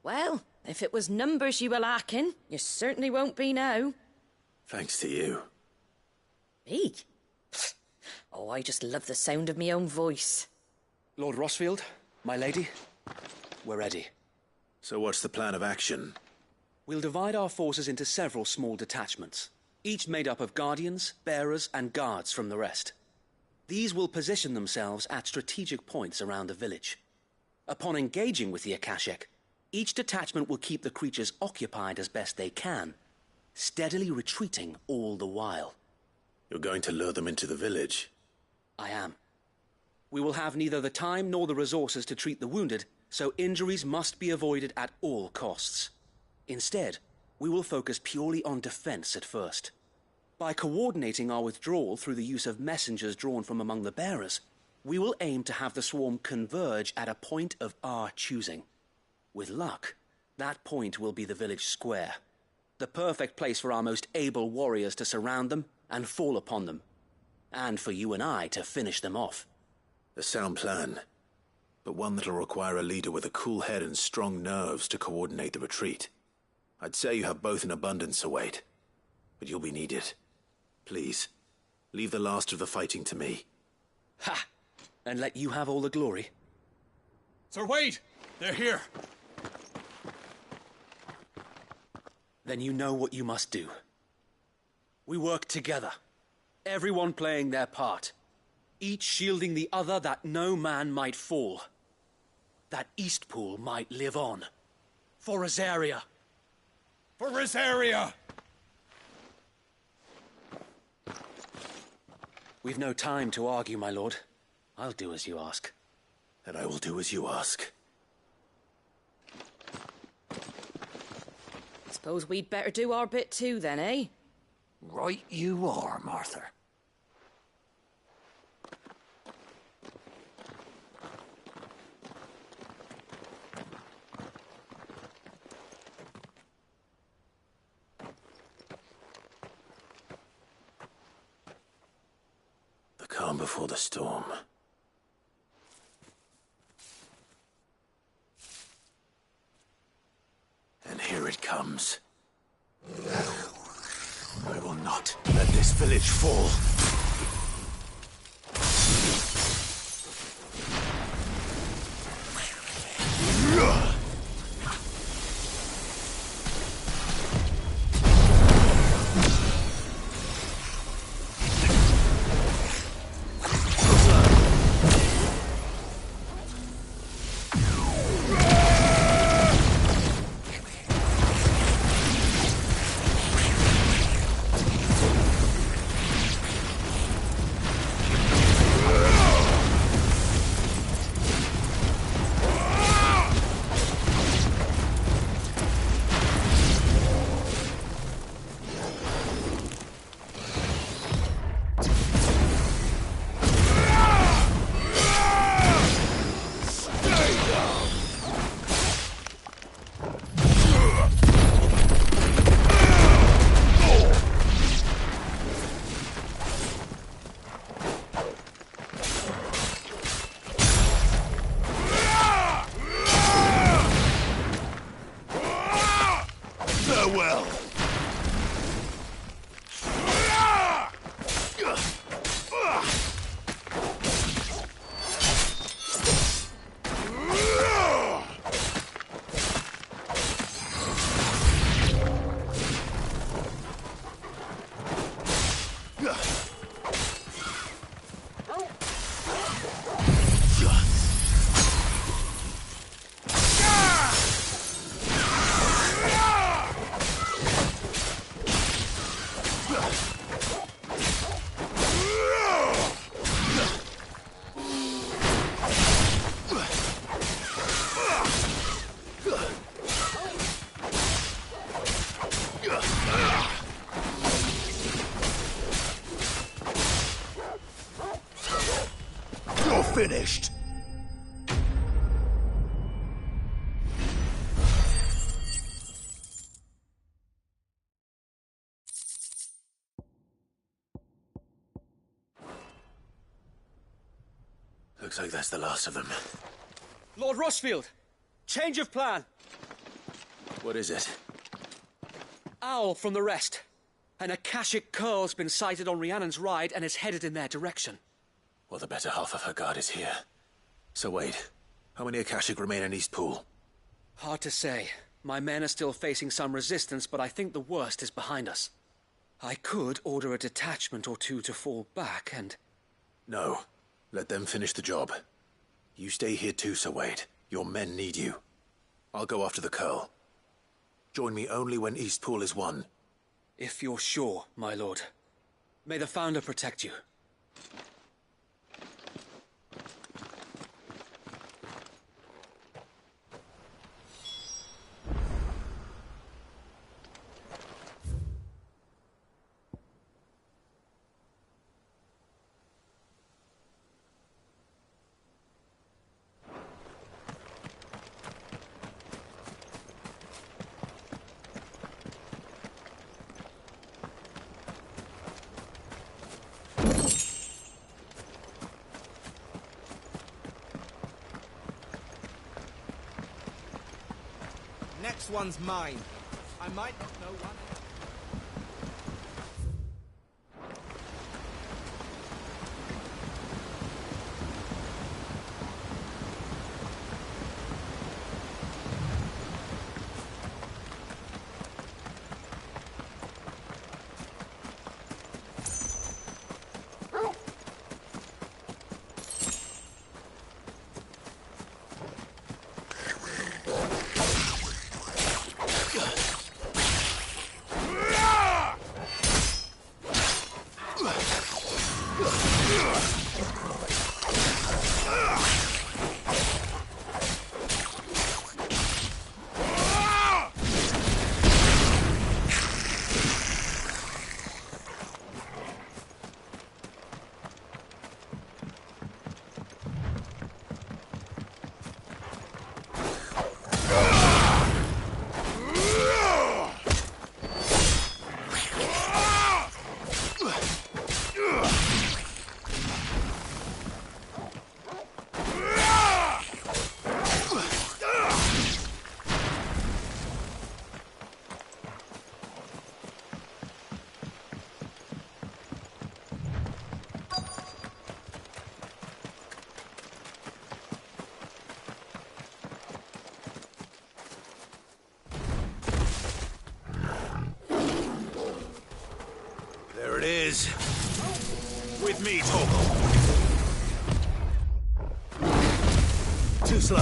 Well, if it was numbers you were lacking, you certainly won't be now. Thanks to you. Me? Oh, I just love the sound of my own voice. Lord Rossfield, my lady, we're ready. So what's the plan of action? We'll divide our forces into several small detachments, each made up of guardians, bearers, and guards from the rest. These will position themselves at strategic points around the village. Upon engaging with the Akashic, each detachment will keep the creatures occupied as best they can, steadily retreating all the while. You're going to lure them into the village? I am. We will have neither the time nor the resources to treat the wounded, so injuries must be avoided at all costs. Instead, we will focus purely on defense at first. By coordinating our withdrawal through the use of messengers drawn from among the bearers, we will aim to have the swarm converge at a point of our choosing. With luck, that point will be the village square, the perfect place for our most able warriors to surround them and fall upon them, and for you and I to finish them off. A sound plan, but one that'll require a leader with a cool head and strong nerves to coordinate the retreat. I'd say you have both in abundance await, but you'll be needed. Please, leave the last of the fighting to me. Ha! And let you have all the glory. Sir Wade! They're here! Then you know what you must do. We work together, everyone playing their part, each shielding the other that no man might fall, that Eastpool might live on. For Rosaria! For Rosaria! We've no time to argue, my lord. I'll do as you ask. And I will do as you ask. Suppose we'd better do our bit too, then, eh? Right you are, Martha. The calm before the storm. And here it comes. I will not let this village fall. Farewell. finished. Looks like that's the last of them. Lord Rossfield! Change of plan! What is it? Owl from the rest. An Akashic curl's been sighted on Rhiannon's ride and is headed in their direction. Well, the better half of her guard is here. So wait, how many Akashic remain in East Pool? Hard to say. My men are still facing some resistance, but I think the worst is behind us. I could order a detachment or two to fall back and... No. Let them finish the job. You stay here too, Sir Wade. Your men need you. I'll go after the curl. Join me only when East Pool is won. If you're sure, my lord. May the Founder protect you. Next one's mine. I might not know one. There it is. With me, Torgal. Too slow.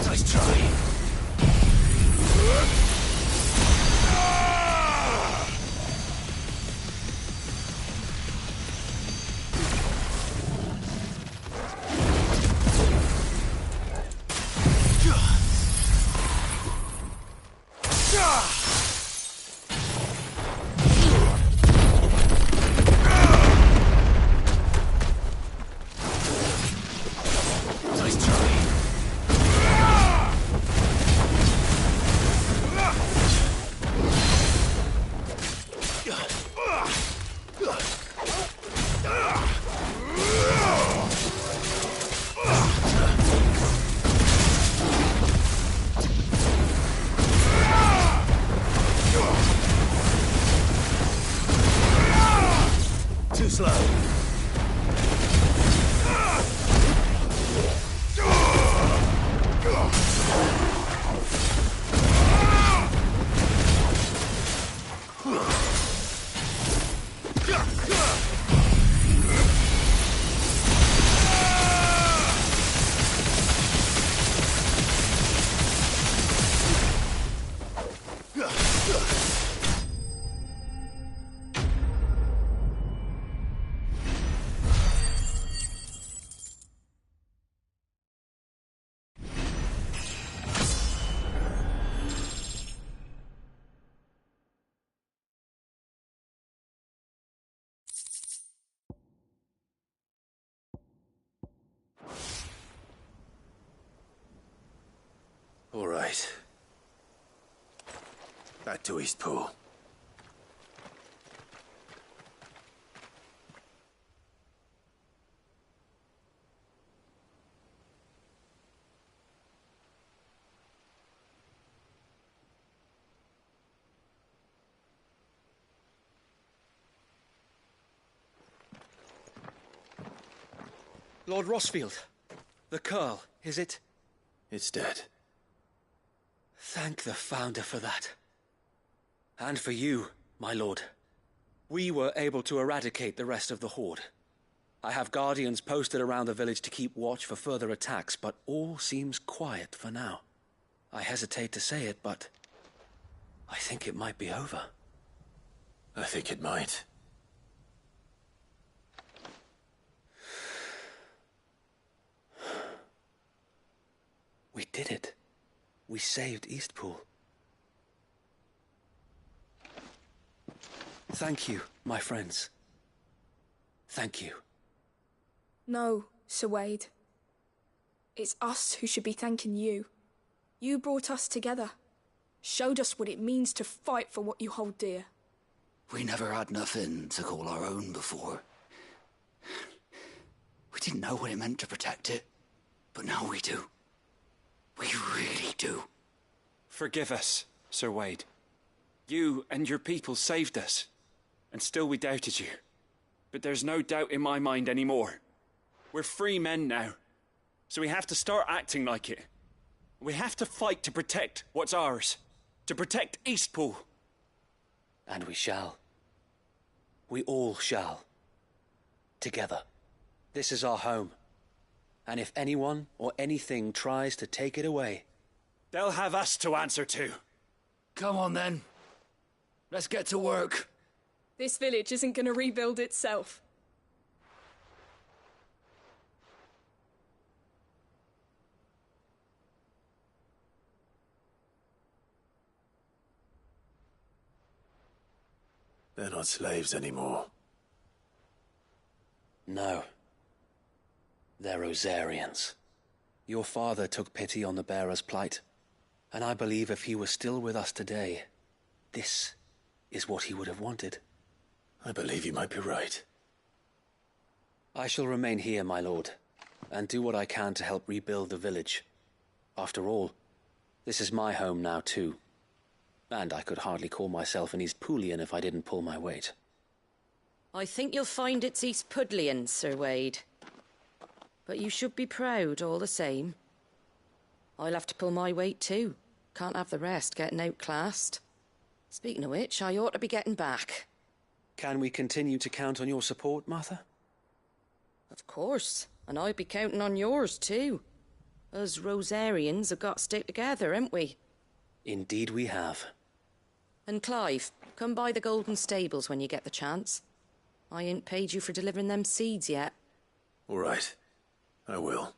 Nice try. All right. Back to Eastpool. Lord Rosfield, the Curl, is it? It's dead. Thank the Founder for that. And for you, my lord. We were able to eradicate the rest of the Horde. I have guardians posted around the village to keep watch for further attacks, but all seems quiet for now. I hesitate to say it, but I think it might be over. I think it might. We did it. We saved Eastpool. Thank you, my friends. Thank you. No, Sir Wade. It's us who should be thanking you. You brought us together. Showed us what it means to fight for what you hold dear. We never had nothing to call our own before. We didn't know what it meant to protect it, but now we do. We really do. Forgive us, Sir Wade. You and your people saved us, and still we doubted you. But there's no doubt in my mind anymore. We're free men now, so we have to start acting like it. We have to fight to protect what's ours, to protect Eastpool. And we shall. We all shall. Together. This is our home. And if anyone or anything tries to take it away, they'll have us to answer to. Come on then. Let's get to work. This village isn't going to rebuild itself. They're not slaves anymore. No. They're Rosarians. Your father took pity on the bearer's plight, and I believe if he were still with us today, this is what he would have wanted. I believe you might be right. I shall remain here, my lord, and do what I can to help rebuild the village. After all, this is my home now too, and I could hardly call myself an Eastpoolian if I didn't pull my weight. I think you'll find it's Eastpudlian, Sir Wade. But you should be proud all the same. I'll have to pull my weight too. Can't have the rest getting outclassed. Speaking of which, I ought to be getting back. Can we continue to count on your support, Martha? Of course, and I'll be counting on yours too. Us Rosarians have got to stick together, haven't we? Indeed we have. And Clive, come by the Golden Stables when you get the chance. I ain't paid you for delivering them seeds yet. All right. I will.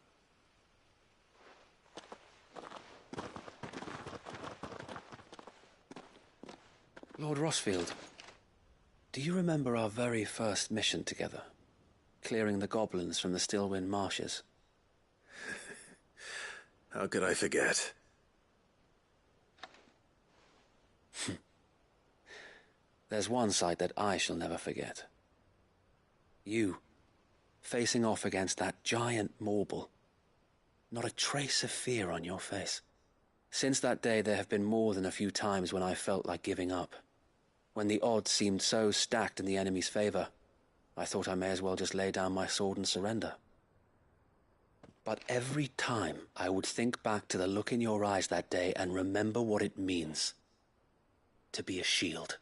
Lord Rosfield, do you remember our very first mission together? Clearing the goblins from the Stillwind marshes? How could I forget? There's one sight that I shall never forget. You, facing off against that giant Morble. Not a trace of fear on your face. Since that day, there have been more than a few times when I felt like giving up. When the odds seemed so stacked in the enemy's favor, I thought I may as well just lay down my sword and surrender. But every time I would think back to the look in your eyes that day and remember what it means to be a shield.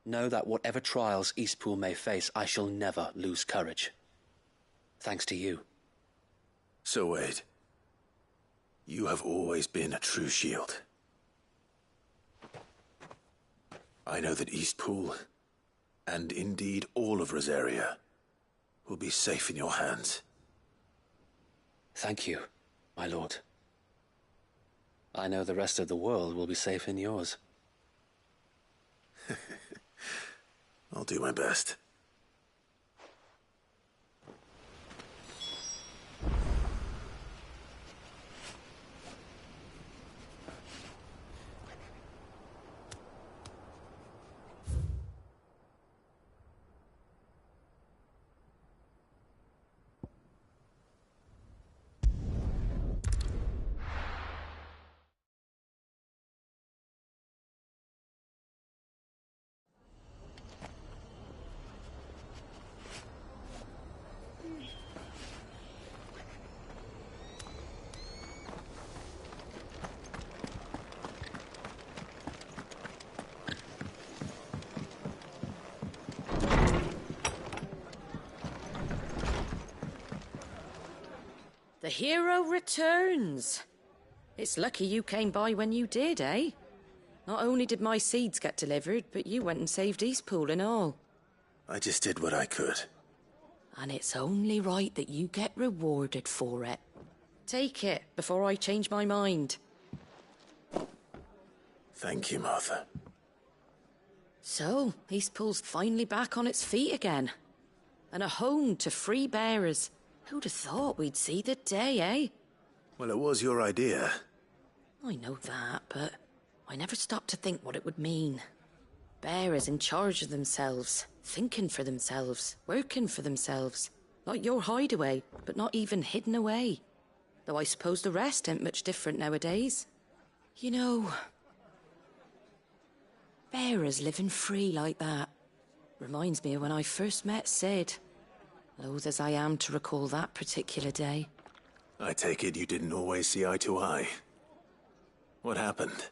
Know that whatever trials Eastpool may face, I shall never lose courage. Thanks to you. So Wade, you have always been a true shield. I know that Eastpool, and indeed all of Rosaria, will be safe in your hands. Thank you, my lord. I know the rest of the world will be safe in yours. I'll do my best. The hero returns. It's lucky you came by when you did, eh? Not only did my seeds get delivered, but you went and saved Eastpool and all. I just did what I could. And it's only right that you get rewarded for it. Take it before I change my mind. Thank you, Martha. So, Eastpool's finally back on its feet again. And a home to free bearers. Who'd have thought we'd see the day, eh? Well, it was your idea. I know that, but I never stopped to think what it would mean. Bearers in charge of themselves, thinking for themselves, working for themselves. Like your hideaway, but not even hidden away. Though I suppose the rest ain't much different nowadays. You know, bearers living free like that reminds me of when I first met Sid. Loath as I am to recall that particular day. I take it you didn't always see eye to eye. What happened?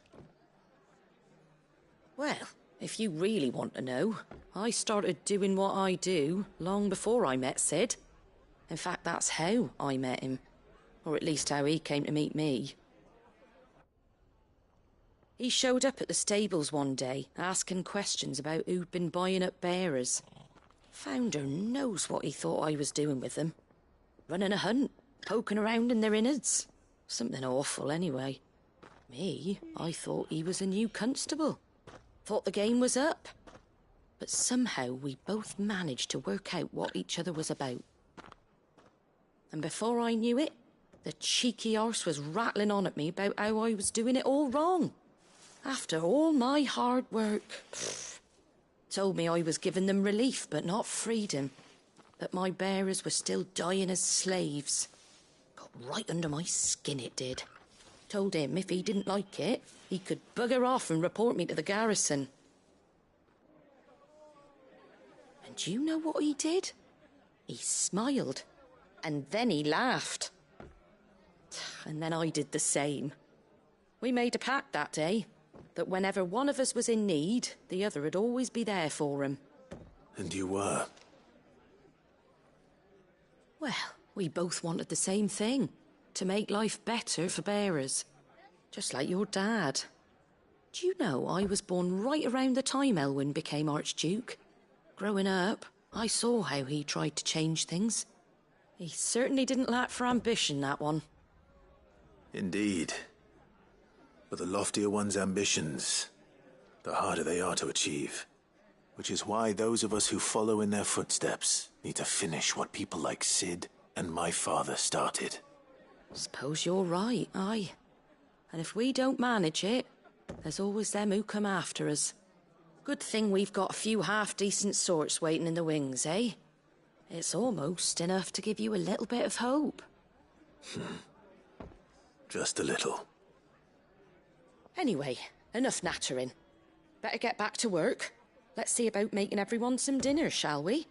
Well, if you really want to know, I started doing what I do long before I met Sid. In fact, that's how I met him. Or at least how he came to meet me. He showed up at the stables one day, asking questions about who'd been buying up bearers. Founder knows what he thought I was doing with them. Running a hunt, poking around in their innards. Something awful, anyway. Me, I thought he was a new constable. Thought the game was up. But somehow we both managed to work out what each other was about. And before I knew it, the cheeky arse was rattling on at me about how I was doing it all wrong. After all my hard work. Told me I was giving them relief, but not freedom. That my bearers were still dying as slaves. Got right under my skin, it did. Told him if he didn't like it, he could bugger off and report me to the garrison. And do you know what he did? He smiled. And then he laughed. And then I did the same. We made a pact that day. That whenever one of us was in need, the other would always be there for him. And you were? Well, we both wanted the same thing. To make life better for bearers. Just like your dad. Do you know I was born right around the time Elwyn became Archduke? Growing up, I saw how he tried to change things. He certainly didn't lack for ambition, that one. Indeed. But the loftier one's ambitions, the harder they are to achieve. Which is why those of us who follow in their footsteps need to finish what people like Sid and my father started. Suppose you're right, aye. And if we don't manage it, there's always them who come after us. Good thing we've got a few half-decent sorts waiting in the wings, eh? It's almost enough to give you a little bit of hope. Just a little. Anyway, enough nattering. Better get back to work. Let's see about making everyone some dinner, shall we?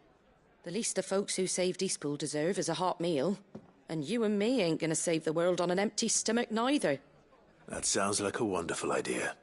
The least the folks who saved Eastpool deserve is a hot meal. And you and me ain't gonna save the world on an empty stomach neither. That sounds like a wonderful idea.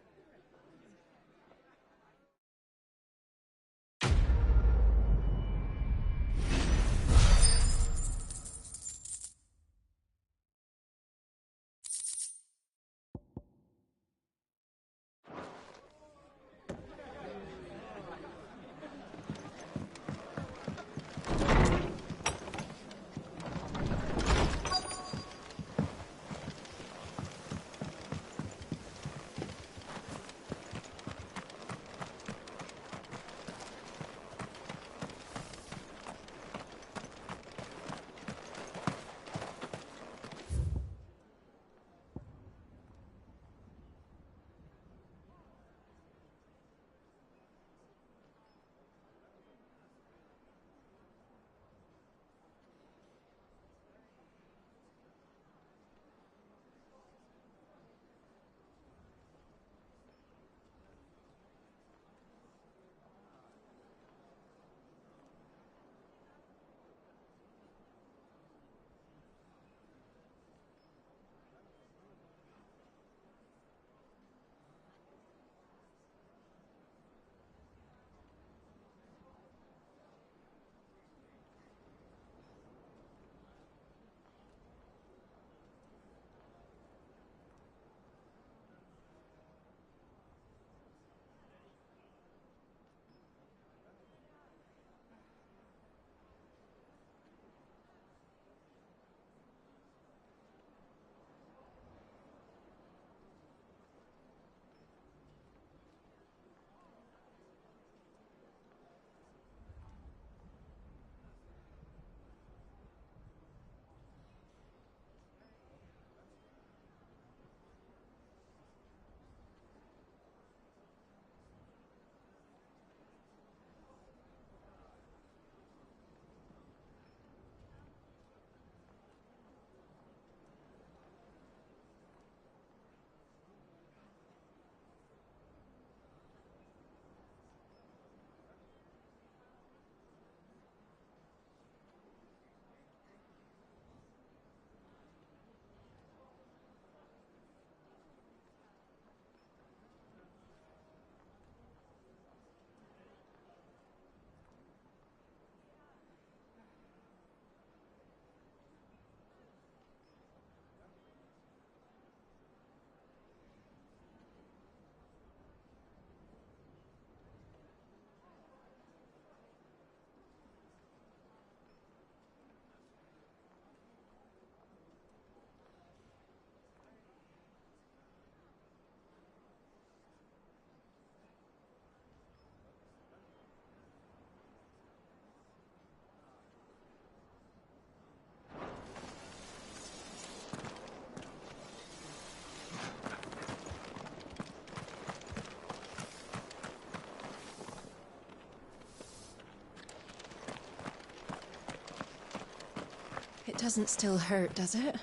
It doesn't still hurt, does it?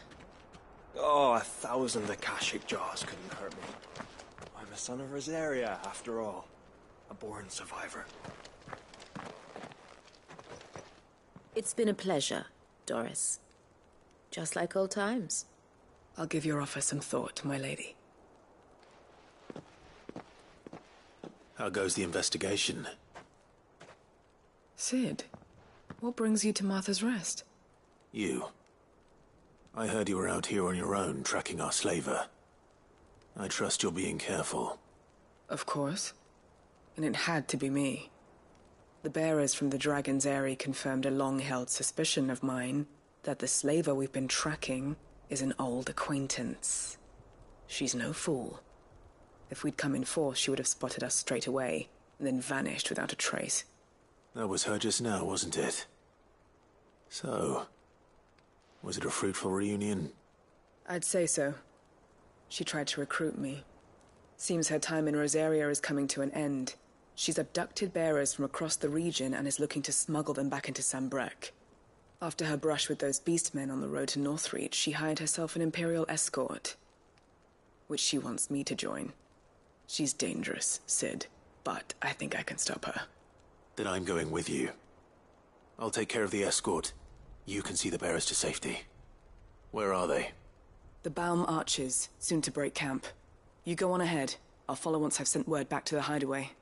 Oh, 1,000 Akashic jars couldn't hurt me. I'm a son of Rosaria, after all. A born survivor. It's been a pleasure, Doris. Just like old times. I'll give your offer some thought, my lady. How goes the investigation? Sid, what brings you to Martha's Rest? You. I heard you were out here on your own, tracking our slaver. I trust you're being careful. Of course. And it had to be me. The bearers from the Dragon's Eyrie confirmed a long-held suspicion of mine that the slaver we've been tracking is an old acquaintance. She's no fool. If we'd come in force, she would have spotted us straight away, and then vanished without a trace. That was her just now, wasn't it? So, was it a fruitful reunion? I'd say so. She tried to recruit me. Seems her time in Rosaria is coming to an end. She's abducted bearers from across the region and is looking to smuggle them back into Sambrek. After her brush with those beastmen on the road to Northreach, she hired herself an Imperial escort, which she wants me to join. She's dangerous, Sid, but I think I can stop her. Then I'm going with you. I'll take care of the escort. You can see the bearers to safety. Where are they? The Baum Archers, soon to break camp. You go on ahead. I'll follow once I've sent word back to the hideaway.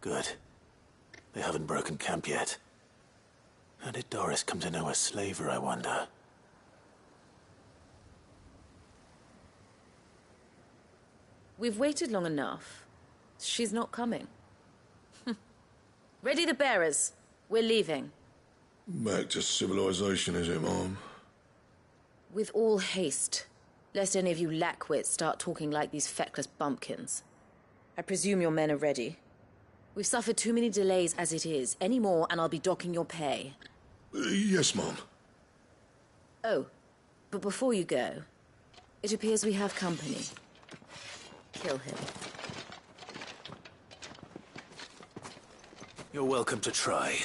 Good. They haven't broken camp yet. How did Doris come to know a slaver, I wonder? We've waited long enough. She's not coming. Ready the bearers. We're leaving. Back to civilization, is it, Mom? With all haste. Lest any of you lackwits start talking like these feckless bumpkins. I presume your men are ready. We've suffered too many delays as it is. Any more and I'll be docking your pay. Yes, Mom. Oh, but before you go, it appears we have company. Kill him. You're welcome to try.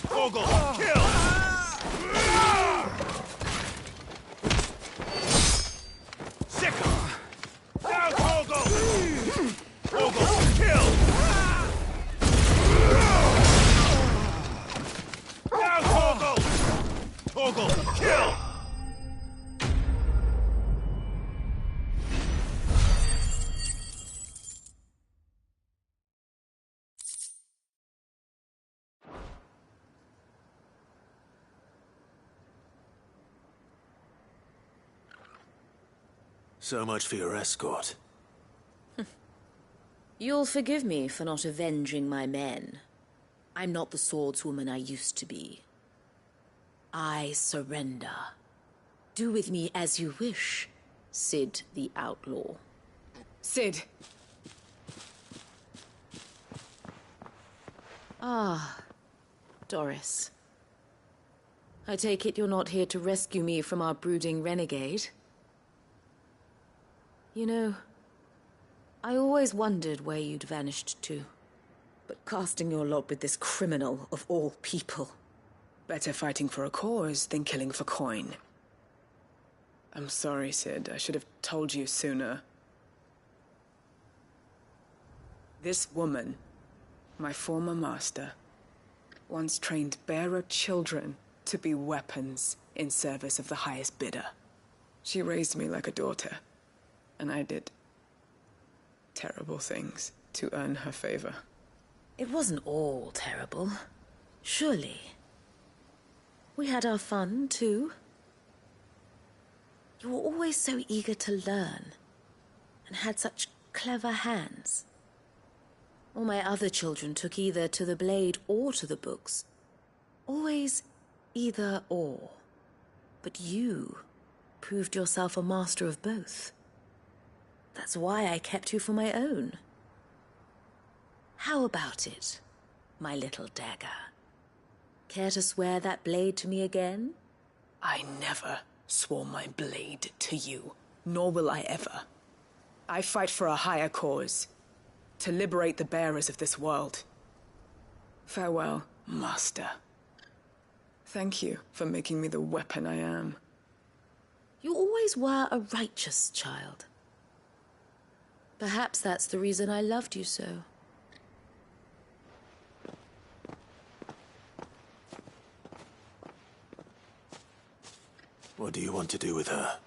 Torgal, kill! Sickle! Down, Torgal! Torgal, kill! Down, Torgal! Torgal, kill! So much for your escort. You'll forgive me for not avenging my men. I'm not the swordswoman I used to be. I surrender. Do with me as you wish, Cid the Outlaw. Cid! Ah, Doris. I take it you're not here to rescue me from our brooding renegade? You know, I always wondered where you'd vanished to. But casting your lot with this criminal of all people... Better fighting for a cause than killing for coin. I'm sorry, Cid. I should have told you sooner. This woman, my former master, once trained bearer children to be weapons in service of the highest bidder. She raised me like a daughter. And I did terrible things to earn her favor. It wasn't all terrible, surely. We had our fun, too. You were always so eager to learn, and had such clever hands. All my other children took either to the blade or to the books. Always either or. But you proved yourself a master of both. That's why I kept you for my own. How about it, my little dagger? Care to swear that blade to me again? I never swore my blade to you, nor will I ever. I fight for a higher cause, to liberate the bearers of this world. Farewell, Master. Thank you for making me the weapon I am. You always were a righteous child. Perhaps that's the reason I loved you so. What do you want to do with her?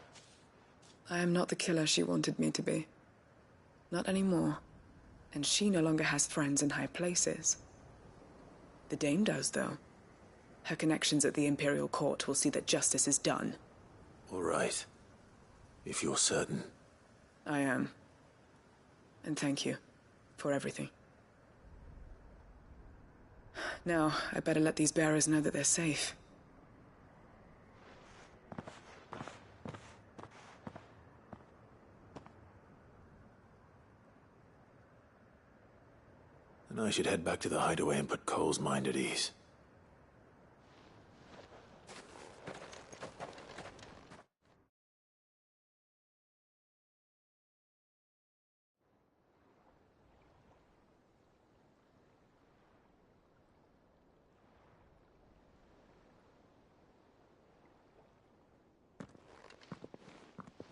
I am not the killer she wanted me to be. Not anymore. And she no longer has friends in high places. The Dame does, though. Her connections at the Imperial Court will see that justice is done. All right. If you're certain. I am. And thank you for everything. Now, I better let these bearers know that they're safe. And I should head back to the hideaway and put Cole's mind at ease.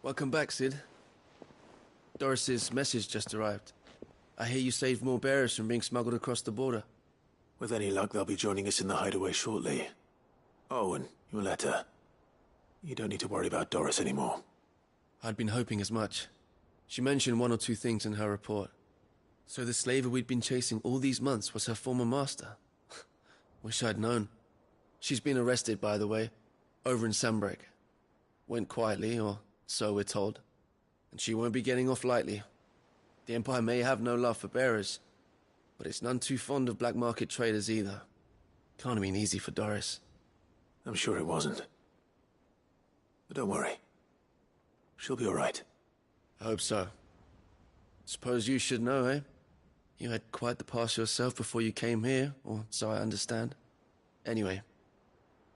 Welcome back, Cid. Doris's message just arrived. I hear you saved more bearers from being smuggled across the border. With any luck, they'll be joining us in the hideaway shortly. Oh, and your letter. You don't need to worry about Doris anymore. I'd been hoping as much. She mentioned one or two things in her report. So the slaver we'd been chasing all these months was her former master. Wish I'd known. She's been arrested, by the way, over in Sambrek. Went quietly, or so we're told. And she won't be getting off lightly. The Empire may have no love for bearers, but it's none too fond of black market traders either. Can't have been easy for Doris. I'm sure it wasn't. But don't worry. She'll be all right. I hope so. Suppose you should know, eh? You had quite the past yourself before you came here, or so I understand. Anyway,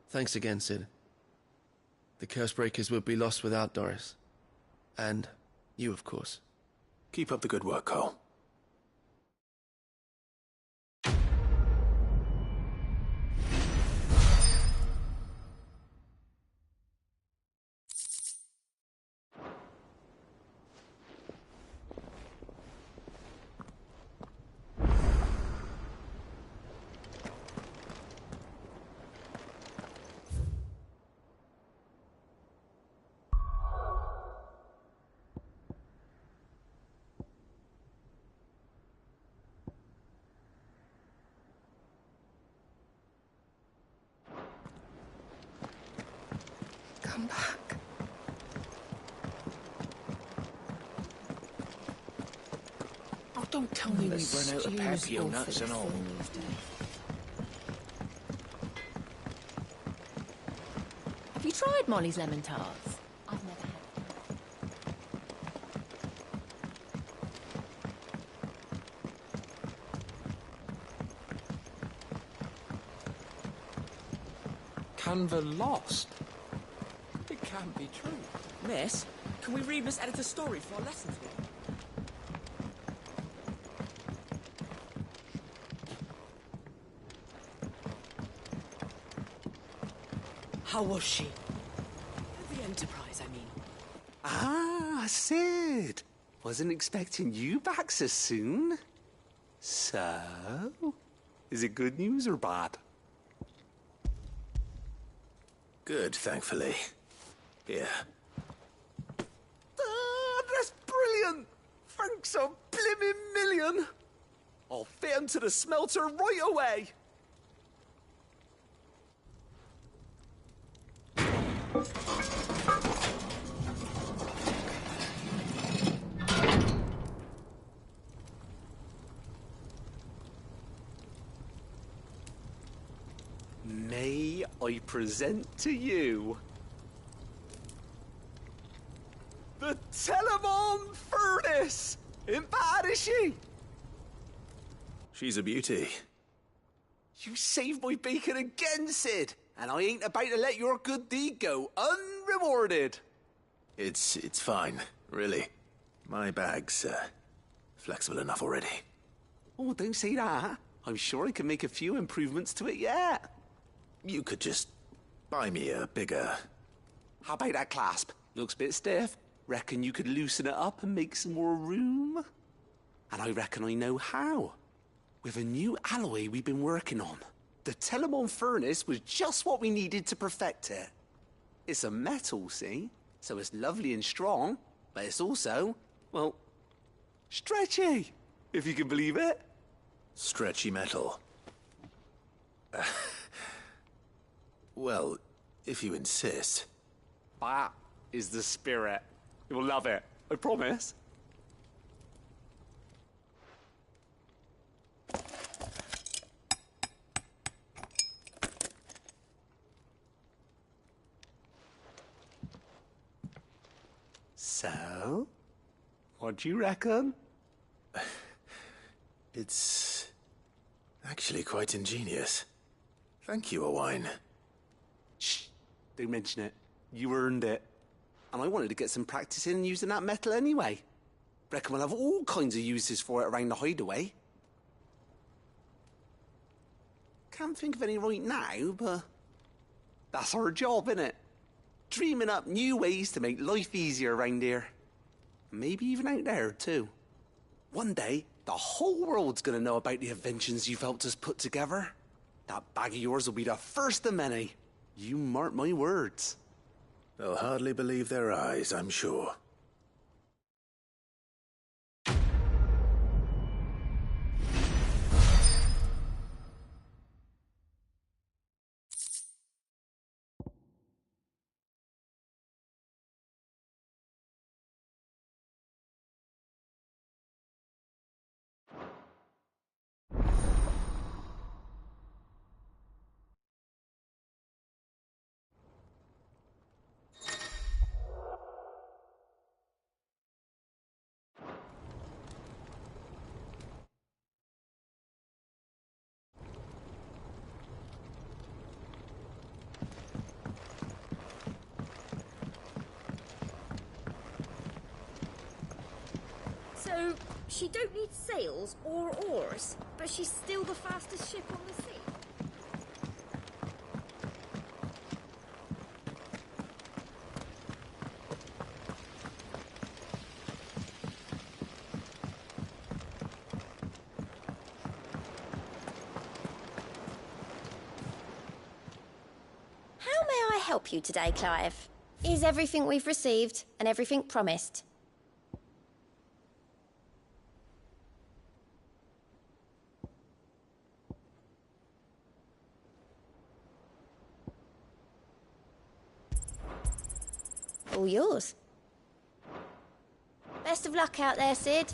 thanks again, Cid. The Cursebreakers would be lost without Doris. And you, of course. Keep up the good work, Cole. come back. Oh, don't tell me we've run out of Pepio nuts and all. Have you tried Molly's lemon tarts? I've never had. Canva lost? It can't be true. Miss, can we read Miss Editor's story for our lesson today? How was she? The Enterprise, I mean. Ah, Sid. Wasn't expecting you back so soon. So, is it good news or bad? Good, thankfully. Here. Ah, that's brilliant! Thanks a blimmin' million! I'll fit 'em to the smelter right away! May I present to you the Telemon Furnace! Ain't bad, is she? She's a beauty. You saved my bacon again, Sid, and I ain't about to let your good deed go unrewarded. It's fine, really. My bag's flexible enough already. Oh, don't say that. I'm sure I can make a few improvements to it yet. You could just buy me a bigger... How about that clasp? Looks a bit stiff. Reckon you could loosen it up and make some more room? And I reckon I know how. With a new alloy we've been working on. The Telemon Furnace was just what we needed to perfect it. It's a metal, see? So it's lovely and strong, but it's also, well, stretchy, if you can believe it. Stretchy metal. Well, if you insist. That is the spirit. You'll love it, I promise. So, what do you reckon? It's actually quite ingenious. Thank you, Owain. Shh, don't mention it. You earned it. And I wanted to get some practice in using that metal anyway. Reckon we'll have all kinds of uses for it around the hideaway. Can't think of any right now, but that's our job, innit? Dreaming up new ways to make life easier around here. Maybe even out there, too. One day, the whole world's gonna know about the inventions you've helped us put together. That bag of yours will be the first of many. You mark my words. They'll hardly believe their eyes, I'm sure. So, she don't need sails or oars, but she's still the fastest ship on the sea. How may I help you today, Clive? Is everything we've received and everything promised? All yours. Best of luck out there, Sid.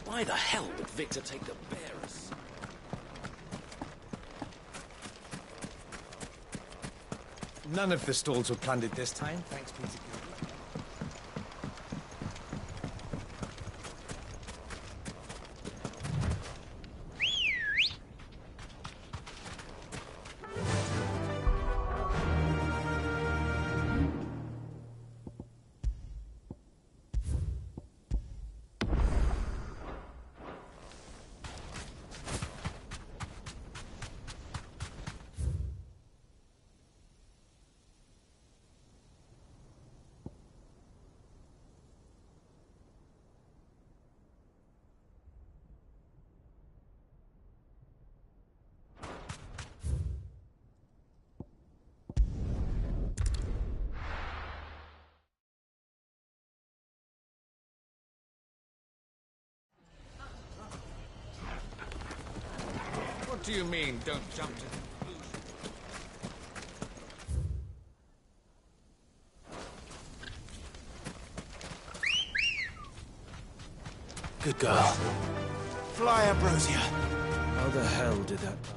Why the hell would Victor take the bearers? None of the stalls were plundered this time, thanks, Pt21. What do you mean, don't jump to conclusions? Good girl. Fly, Ambrosia. How the hell did that pass?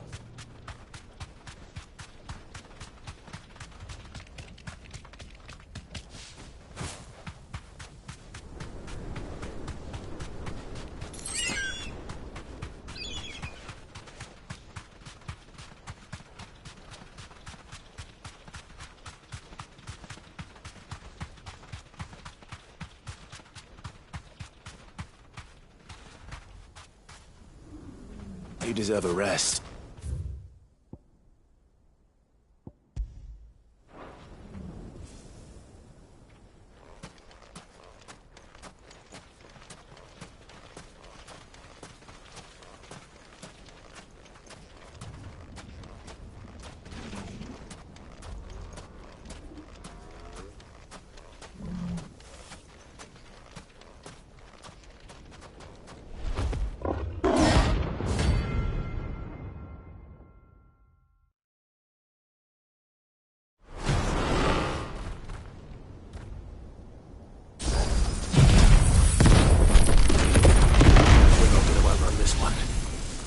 You deserve a rest.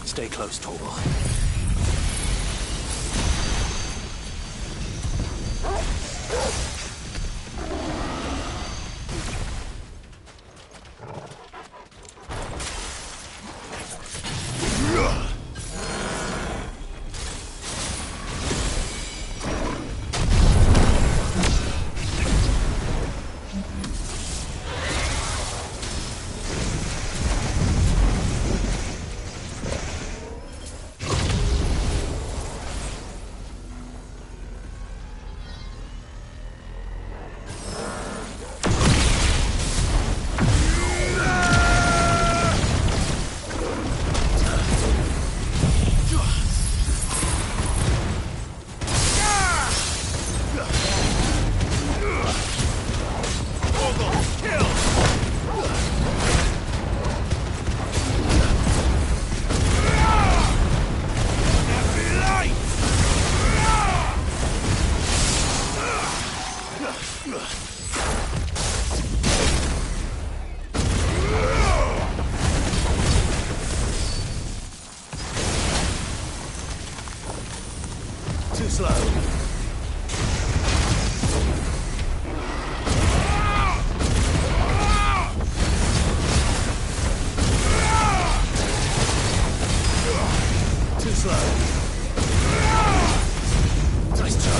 Stay close, Torgal. Too slow. Too slow. Nice try.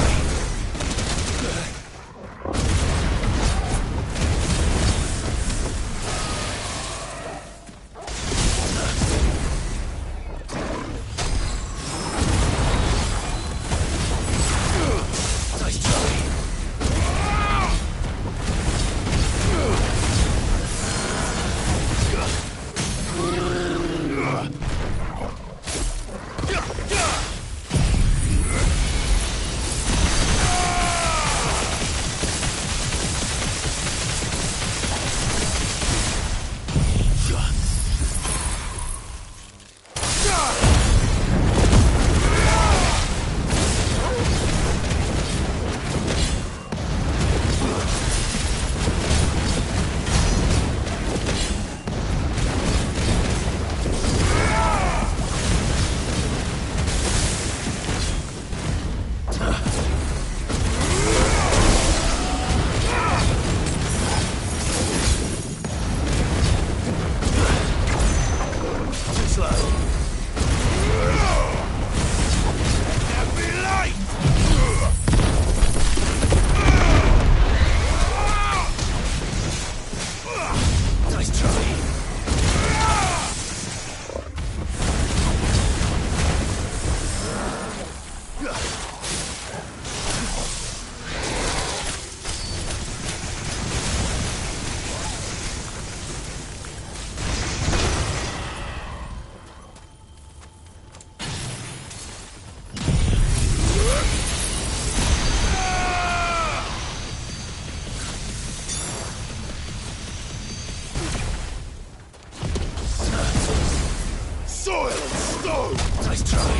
Nice try.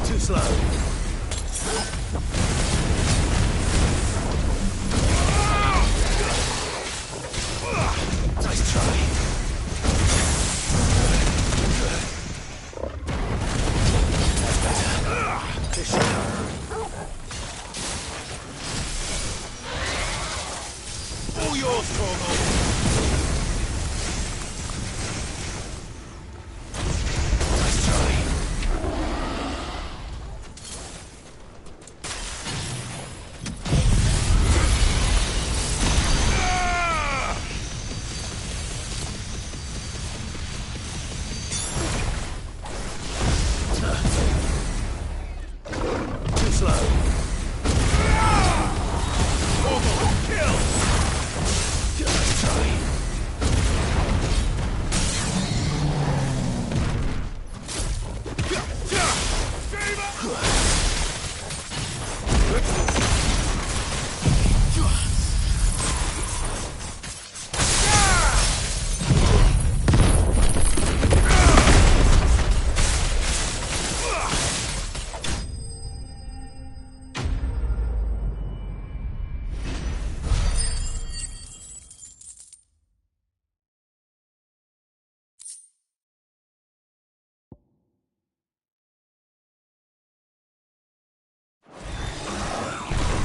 Too slow. Nice try. That's better. All yours, Torgal.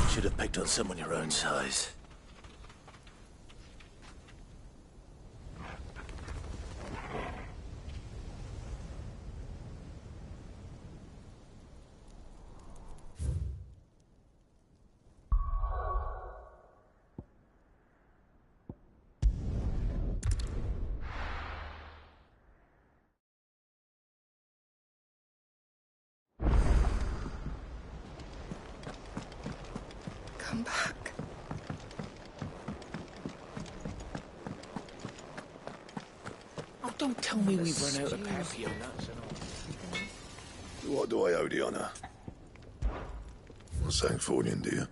Should have picked on someone your own size. Come back. Oh, don't tell me we've run out of perfume nuts and all. What do I owe the honour? Thanks for the dear.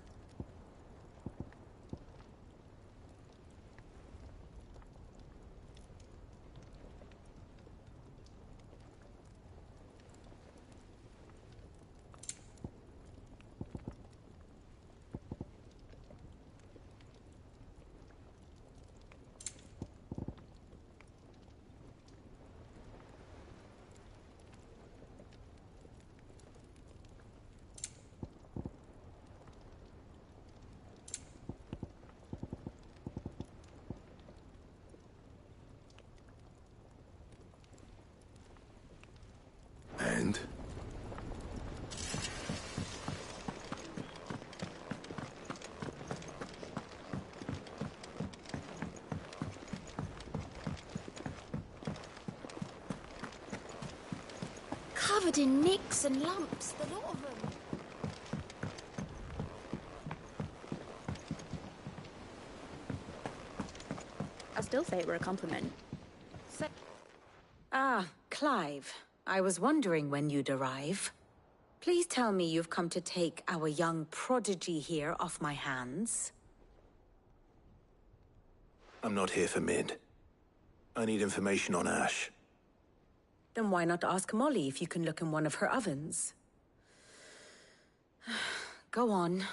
And? Covered in nicks and lumps, the lot of them. I still say it were a compliment. Ah, Clive. I was wondering when you'd arrive. Please tell me you've come to take our young prodigy here off my hands. I'm not here for Mid. I need information on Ash. Then why not ask Molly if you can look in one of her ovens? Go on.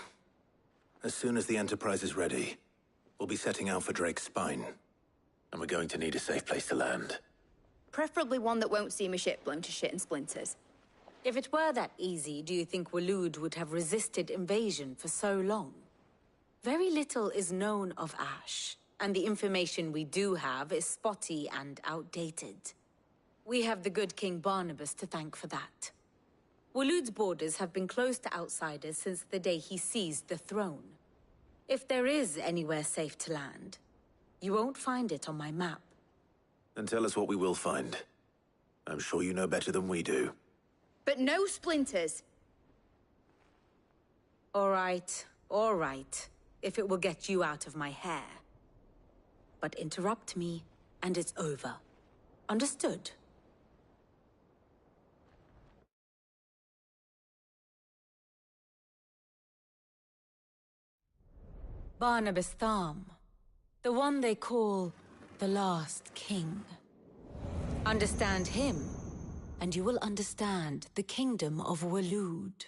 As soon as the Enterprise is ready, we'll be setting out for Drake's Spine. And we're going to need a safe place to land. Preferably one that won't see my ship blown to shit and splinters. If it were that easy, do you think Waloed would have resisted invasion for so long? Very little is known of Ash, and the information we do have is spotty and outdated. We have the good King Barnabas to thank for that. Waloed's borders have been closed to outsiders since the day he seized the throne. If there is anywhere safe to land, you won't find it on my map. Then tell us what we will find. I'm sure you know better than we do. But no splinters! All right, if it will get you out of my hair. But interrupt me, and it's over. Understood? Barnabas Tharm, the one they call the Last King. Understand him, and you will understand the kingdom of Waloed.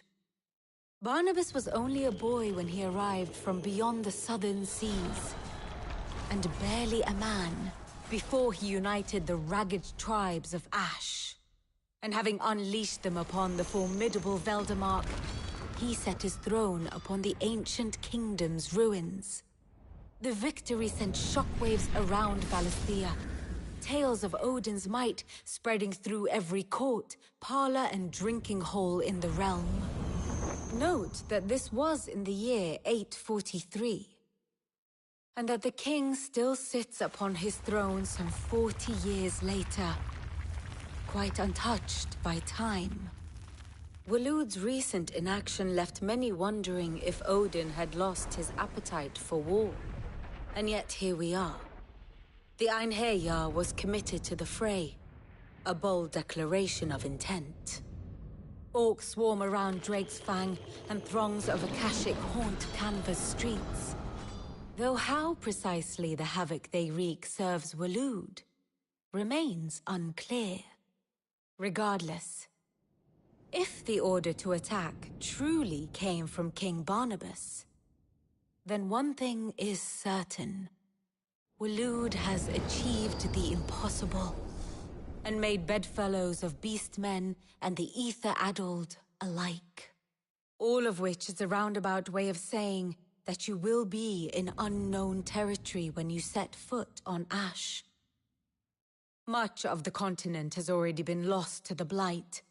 Barnabas was only a boy when he arrived from beyond the southern seas, and barely a man before he united the ragged tribes of Ash. And having unleashed them upon the formidable Veldamark, he set his throne upon the ancient kingdom's ruins. The victory sent shockwaves around Valisthea, tales of Odin's might spreading through every court, parlor, and drinking hole in the realm. Note that this was in the year 843, and that the king still sits upon his throne some 40 years later, quite untouched by time. Waloed's recent inaction left many wondering if Odin had lost his appetite for war. And yet here we are. The Einherjar was committed to the fray, a bold declaration of intent. Orcs swarm around Drake's Fang, and throngs of Akashic haunt Canva's streets. Though how precisely the havoc they wreak serves Waloed remains unclear. Regardless, if the order to attack truly came from King Barnabas, then one thing is certain. Waloed has achieved the impossible, and made bedfellows of beastmen and the ether-addled alike. All of which is a roundabout way of saying that you will be in unknown territory when you set foot on Ash. Much of the continent has already been lost to the Blight,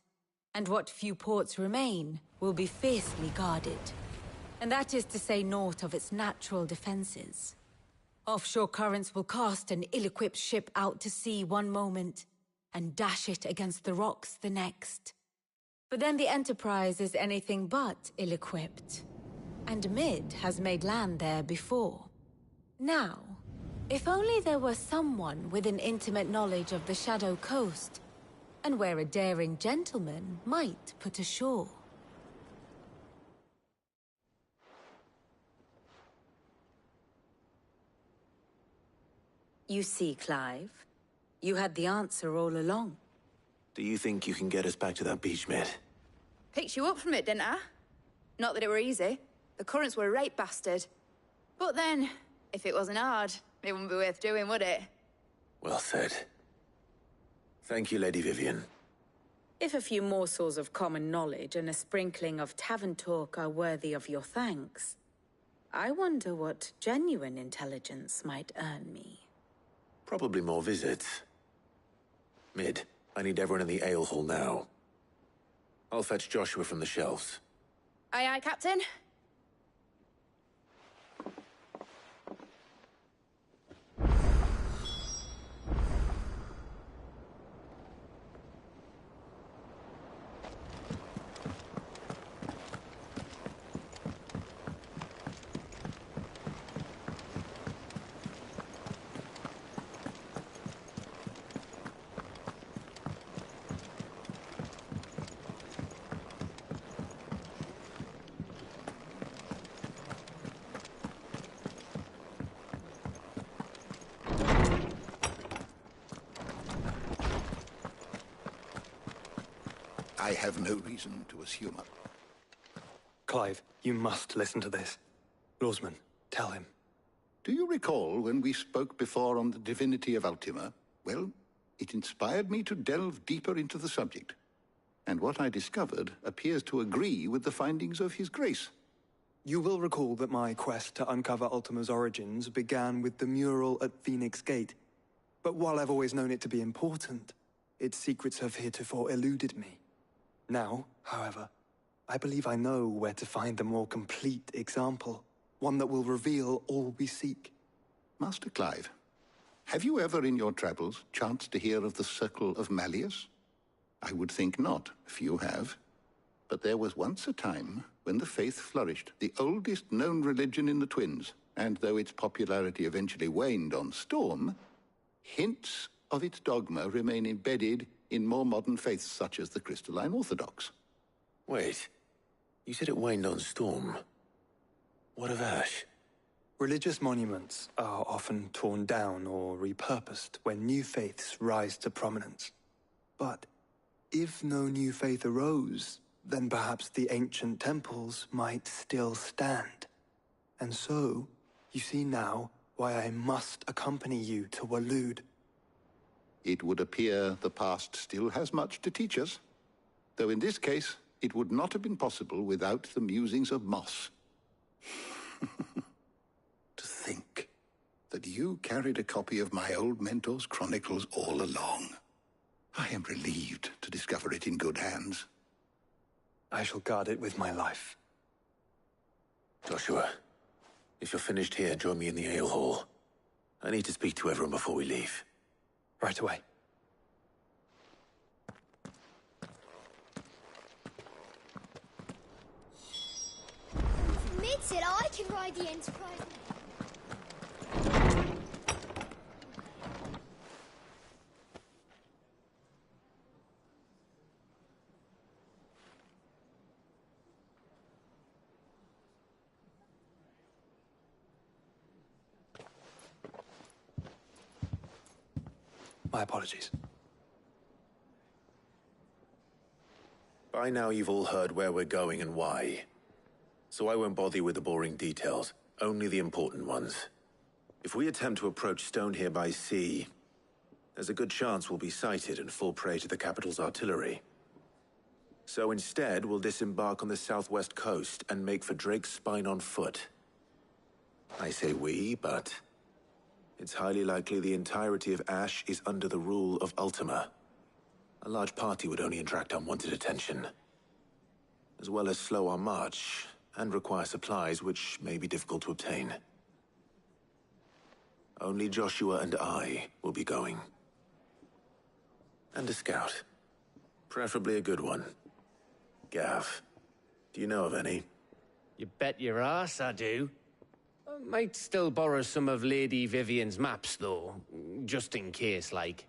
and what few ports remain will be fiercely guarded. And that is to say naught of its natural defenses. Offshore currents will cast an ill-equipped ship out to sea one moment, and dash it against the rocks the next. But then the Enterprise is anything but ill-equipped. And Mid has made land there before. Now, if only there were someone with an intimate knowledge of the Shadow Coast, and where a daring gentleman might put ashore. You see, Clive, you had the answer all along. Do you think you can get us back to that beach, Mid? Picked you up from it, didn't I? Not that it were easy. The currents were a right bastard. But then, if it wasn't hard, it wouldn't be worth doing, would it? Well said. Thank you, Lady Vivian. If a few morsels of common knowledge and a sprinkling of tavern talk are worthy of your thanks, I wonder what genuine intelligence might earn me. Probably more visits. Mid, I need everyone in the ale hall now. I'll fetch Joshua from the shelves. Aye, aye, Captain. I have no reason to assume. Clive, you must listen to this. Lawsman, tell him. Do you recall when we spoke before on the divinity of Ultima? Well, it inspired me to delve deeper into the subject. And what I discovered appears to agree with the findings of His Grace. You will recall that my quest to uncover Ultima's origins began with the mural at Phoenix Gate. But while I've always known it to be important, its secrets have heretofore eluded me. Now, however, I believe I know where to find the more complete example, one that will reveal all we seek. Master Clive, have you ever in your travels chanced to hear of the Circle of Malleus? I would think not, few have. But there was once a time when the faith flourished, the oldest known religion in the Twins, and though its popularity eventually waned on Storm, hints of its dogma remain embedded in more modern faiths such as the Crystalline Orthodox. Wait, you said it waned on Storm. What of Ash? Religious monuments are often torn down or repurposed when new faiths rise to prominence. But if no new faith arose, then perhaps the ancient temples might still stand. And so, you see now why I must accompany you to Waloed. It would appear the past still has much to teach us, though in this case, it would not have been possible without the musings of Moss. To think that you carried a copy of my old mentor's chronicles all along. I am relieved to discover it in good hands. I shall guard it with my life. Joshua, if you're finished here, join me in the ale hall. I need to speak to everyone before we leave. Right away. Mid said I can ride the Enterprise. My apologies. By now you've all heard where we're going and why. So I won't bother you with the boring details, only the important ones. If we attempt to approach Stone here by sea, there's a good chance we'll be sighted and fall prey to the capital's artillery. So instead, we'll disembark on the southwest coast and make for Drake's Spine on foot. I say we, but it's highly likely the entirety of Ash is under the rule of Ultima. A large party would only attract unwanted attention, as well as slow our march and require supplies which may be difficult to obtain. Only Joshua and I will be going. And a scout. Preferably a good one. Gav, do you know of any? You bet your ass I do. I might still borrow some of Lady Vivian's maps, though, just in case, like.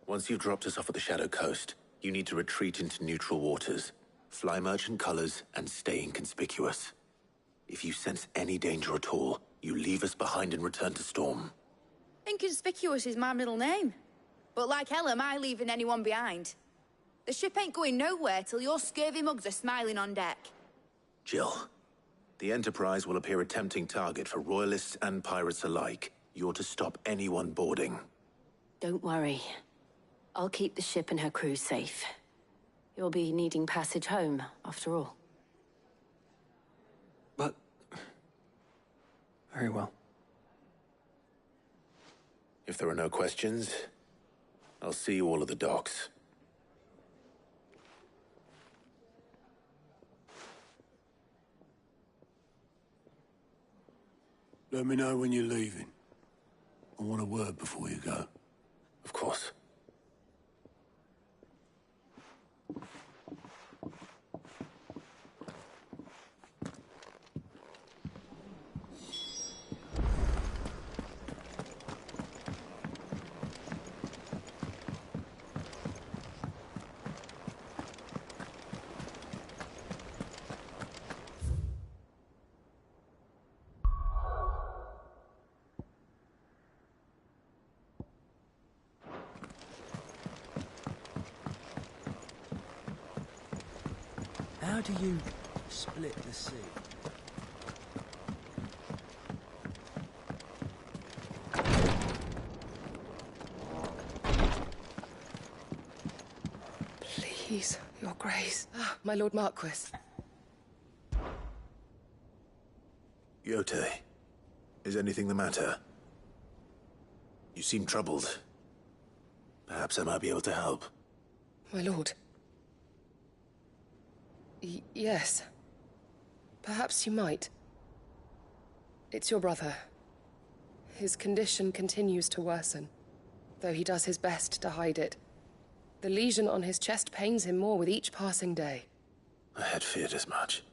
Once you've dropped us off at the Shadow Coast, you need to retreat into neutral waters, fly merchant colors, and stay inconspicuous. If you sense any danger at all, you leave us behind and return to Storm. Inconspicuous is my middle name. But like hell am I leaving anyone behind. The ship ain't going nowhere till your scurvy mugs are smiling on deck. Jill, the Enterprise will appear a tempting target for royalists and pirates alike. You're to stop anyone boarding. Don't worry. I'll keep the ship and her crew safe. You'll be needing passage home, after all. But... very well. If there are no questions, I'll see you all at the docks. Let me know when you're leaving. I want a word before you go. Of course. How do you split the sea? Please, Your Grace. Ah, my Lord Marquis. Yote, is anything the matter? You seem troubled. Perhaps I might be able to help. My lord. Yes. Perhaps you might. It's your brother. His condition continues to worsen, though he does his best to hide it. The lesion on his chest pains him more with each passing day. I had feared as much.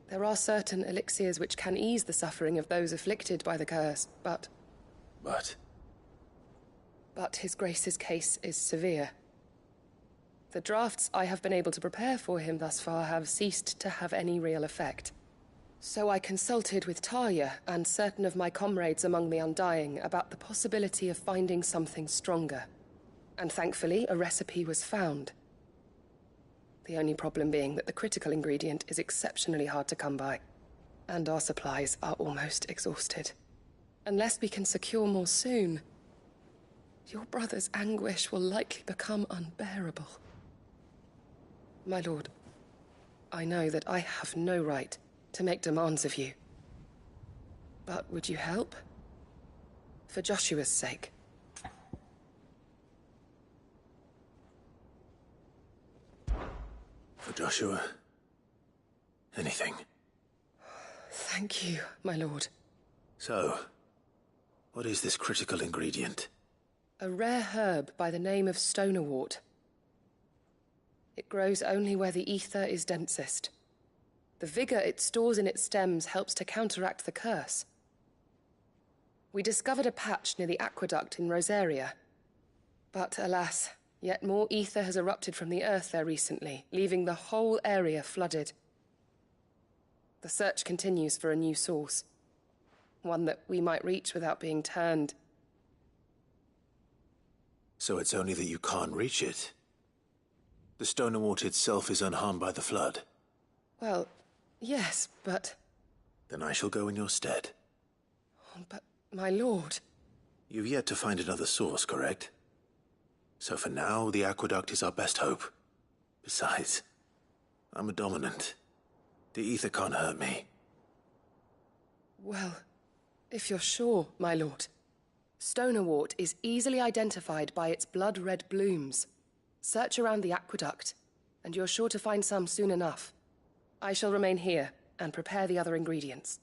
There are certain elixirs which can ease the suffering of those afflicted by the curse, but... But His Grace's case is severe. The drafts I have been able to prepare for him thus far have ceased to have any real effect. So I consulted with Talia and certain of my comrades among the Undying about the possibility of finding something stronger. And thankfully, a recipe was found. The only problem being that the critical ingredient is exceptionally hard to come by, and our supplies are almost exhausted. Unless we can secure more soon, your brother's anguish will likely become unbearable. My lord, I know that I have no right to make demands of you. But would you help? For Joshua's sake. For Joshua, anything. Thank you, my lord. So, what is this critical ingredient? A rare herb by the name of stonerwort. It grows only where the ether is densest. The vigor it stores in its stems helps to counteract the curse. We discovered a patch near the aqueduct in Rosaria. But alas, yet more ether has erupted from the earth there recently, leaving the whole area flooded. The search continues for a new source. One that we might reach without being turned. So it's only that you can't reach it? The stonerwort itself is unharmed by the flood? Well, yes, but... Then I shall go in your stead. But, my lord... You've yet to find another source, correct? So for now, the aqueduct is our best hope. Besides, I'm a dominant. The ether can't hurt me. Well, if you're sure, my lord. Stonerwort is easily identified by its blood-red blooms. Search around the aqueduct, and you're sure to find some soon enough. I shall remain here and prepare the other ingredients.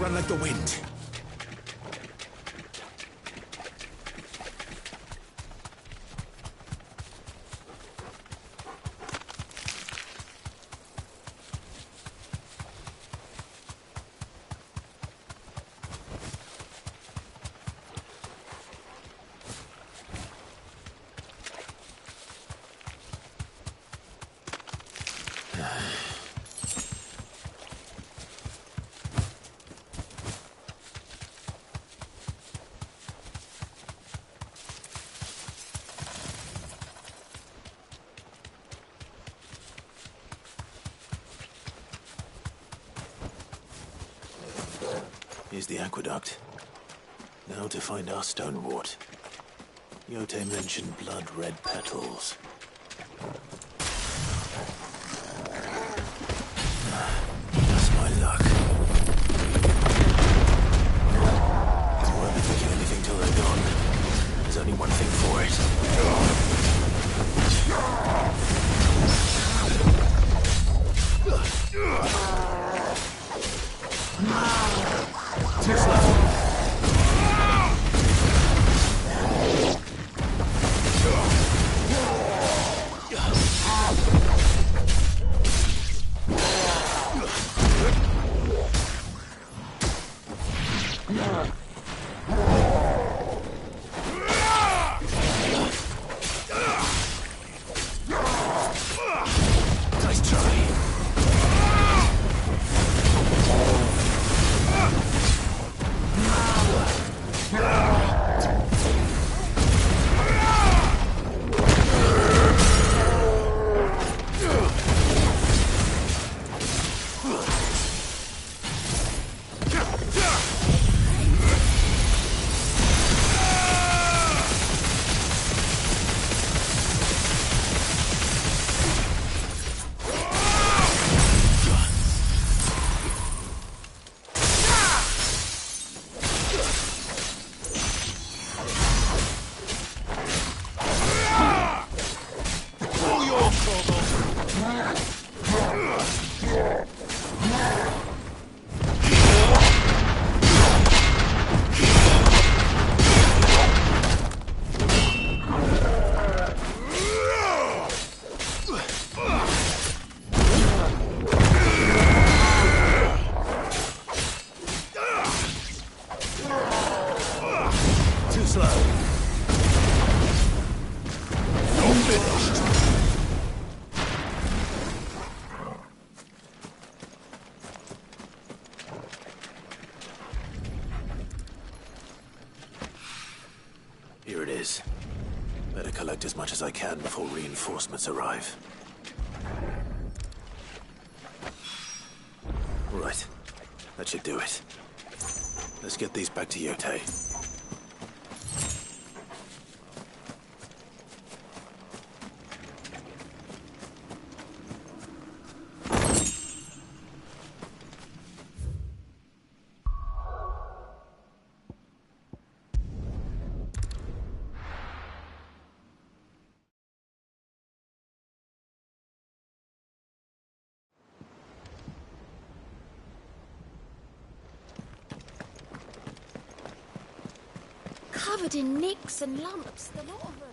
run like the wind. Here's the aqueduct. Now to find our stonewort. Yote mentioned blood-red petals. Just my luck. Won't be taking anything till they're gone. There's only one thing for it. Too slow. Here it is. Better collect as much as I can before reinforcements arrive. Right. That should do it. Let's get these back to Yote. Covered in nicks and lumps, the lot of them.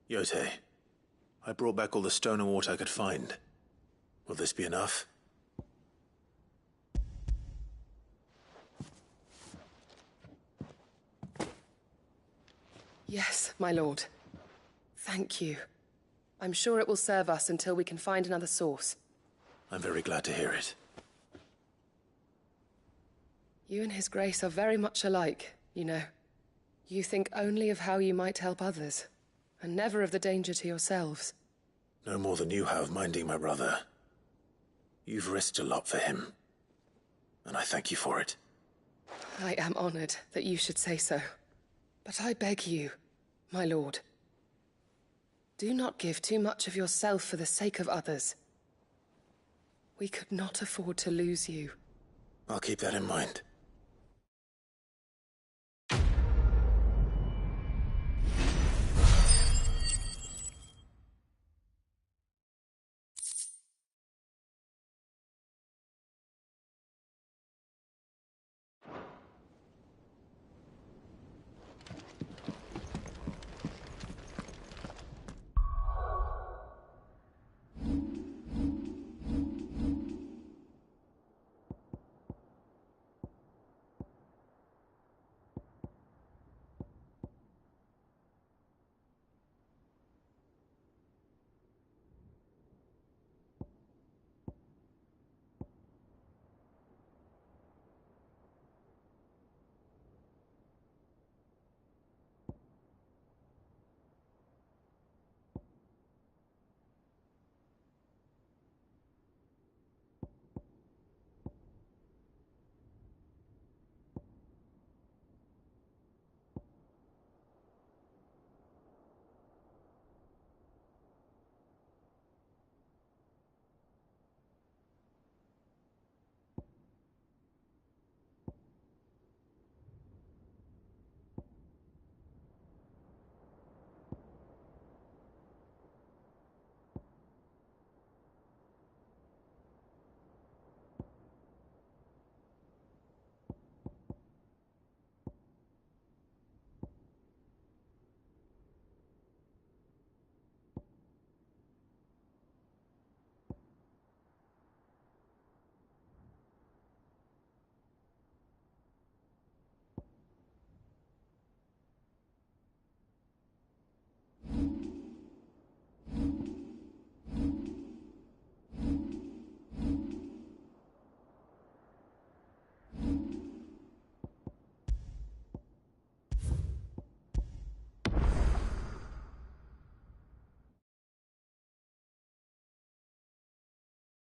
Yote, I brought back all the stone and water I could find. Will this be enough? Yes, my lord. Thank you. I'm sure it will serve us until we can find another source. I'm very glad to hear it. You and His Grace are very much alike, you know. You think only of how you might help others, and never of the danger to yourselves. No more than you have minding my brother. You've risked a lot for him, and I thank you for it. I am honored that you should say so. But I beg you, my lord. Do not give too much of yourself for the sake of others. We could not afford to lose you. I'll keep that in mind.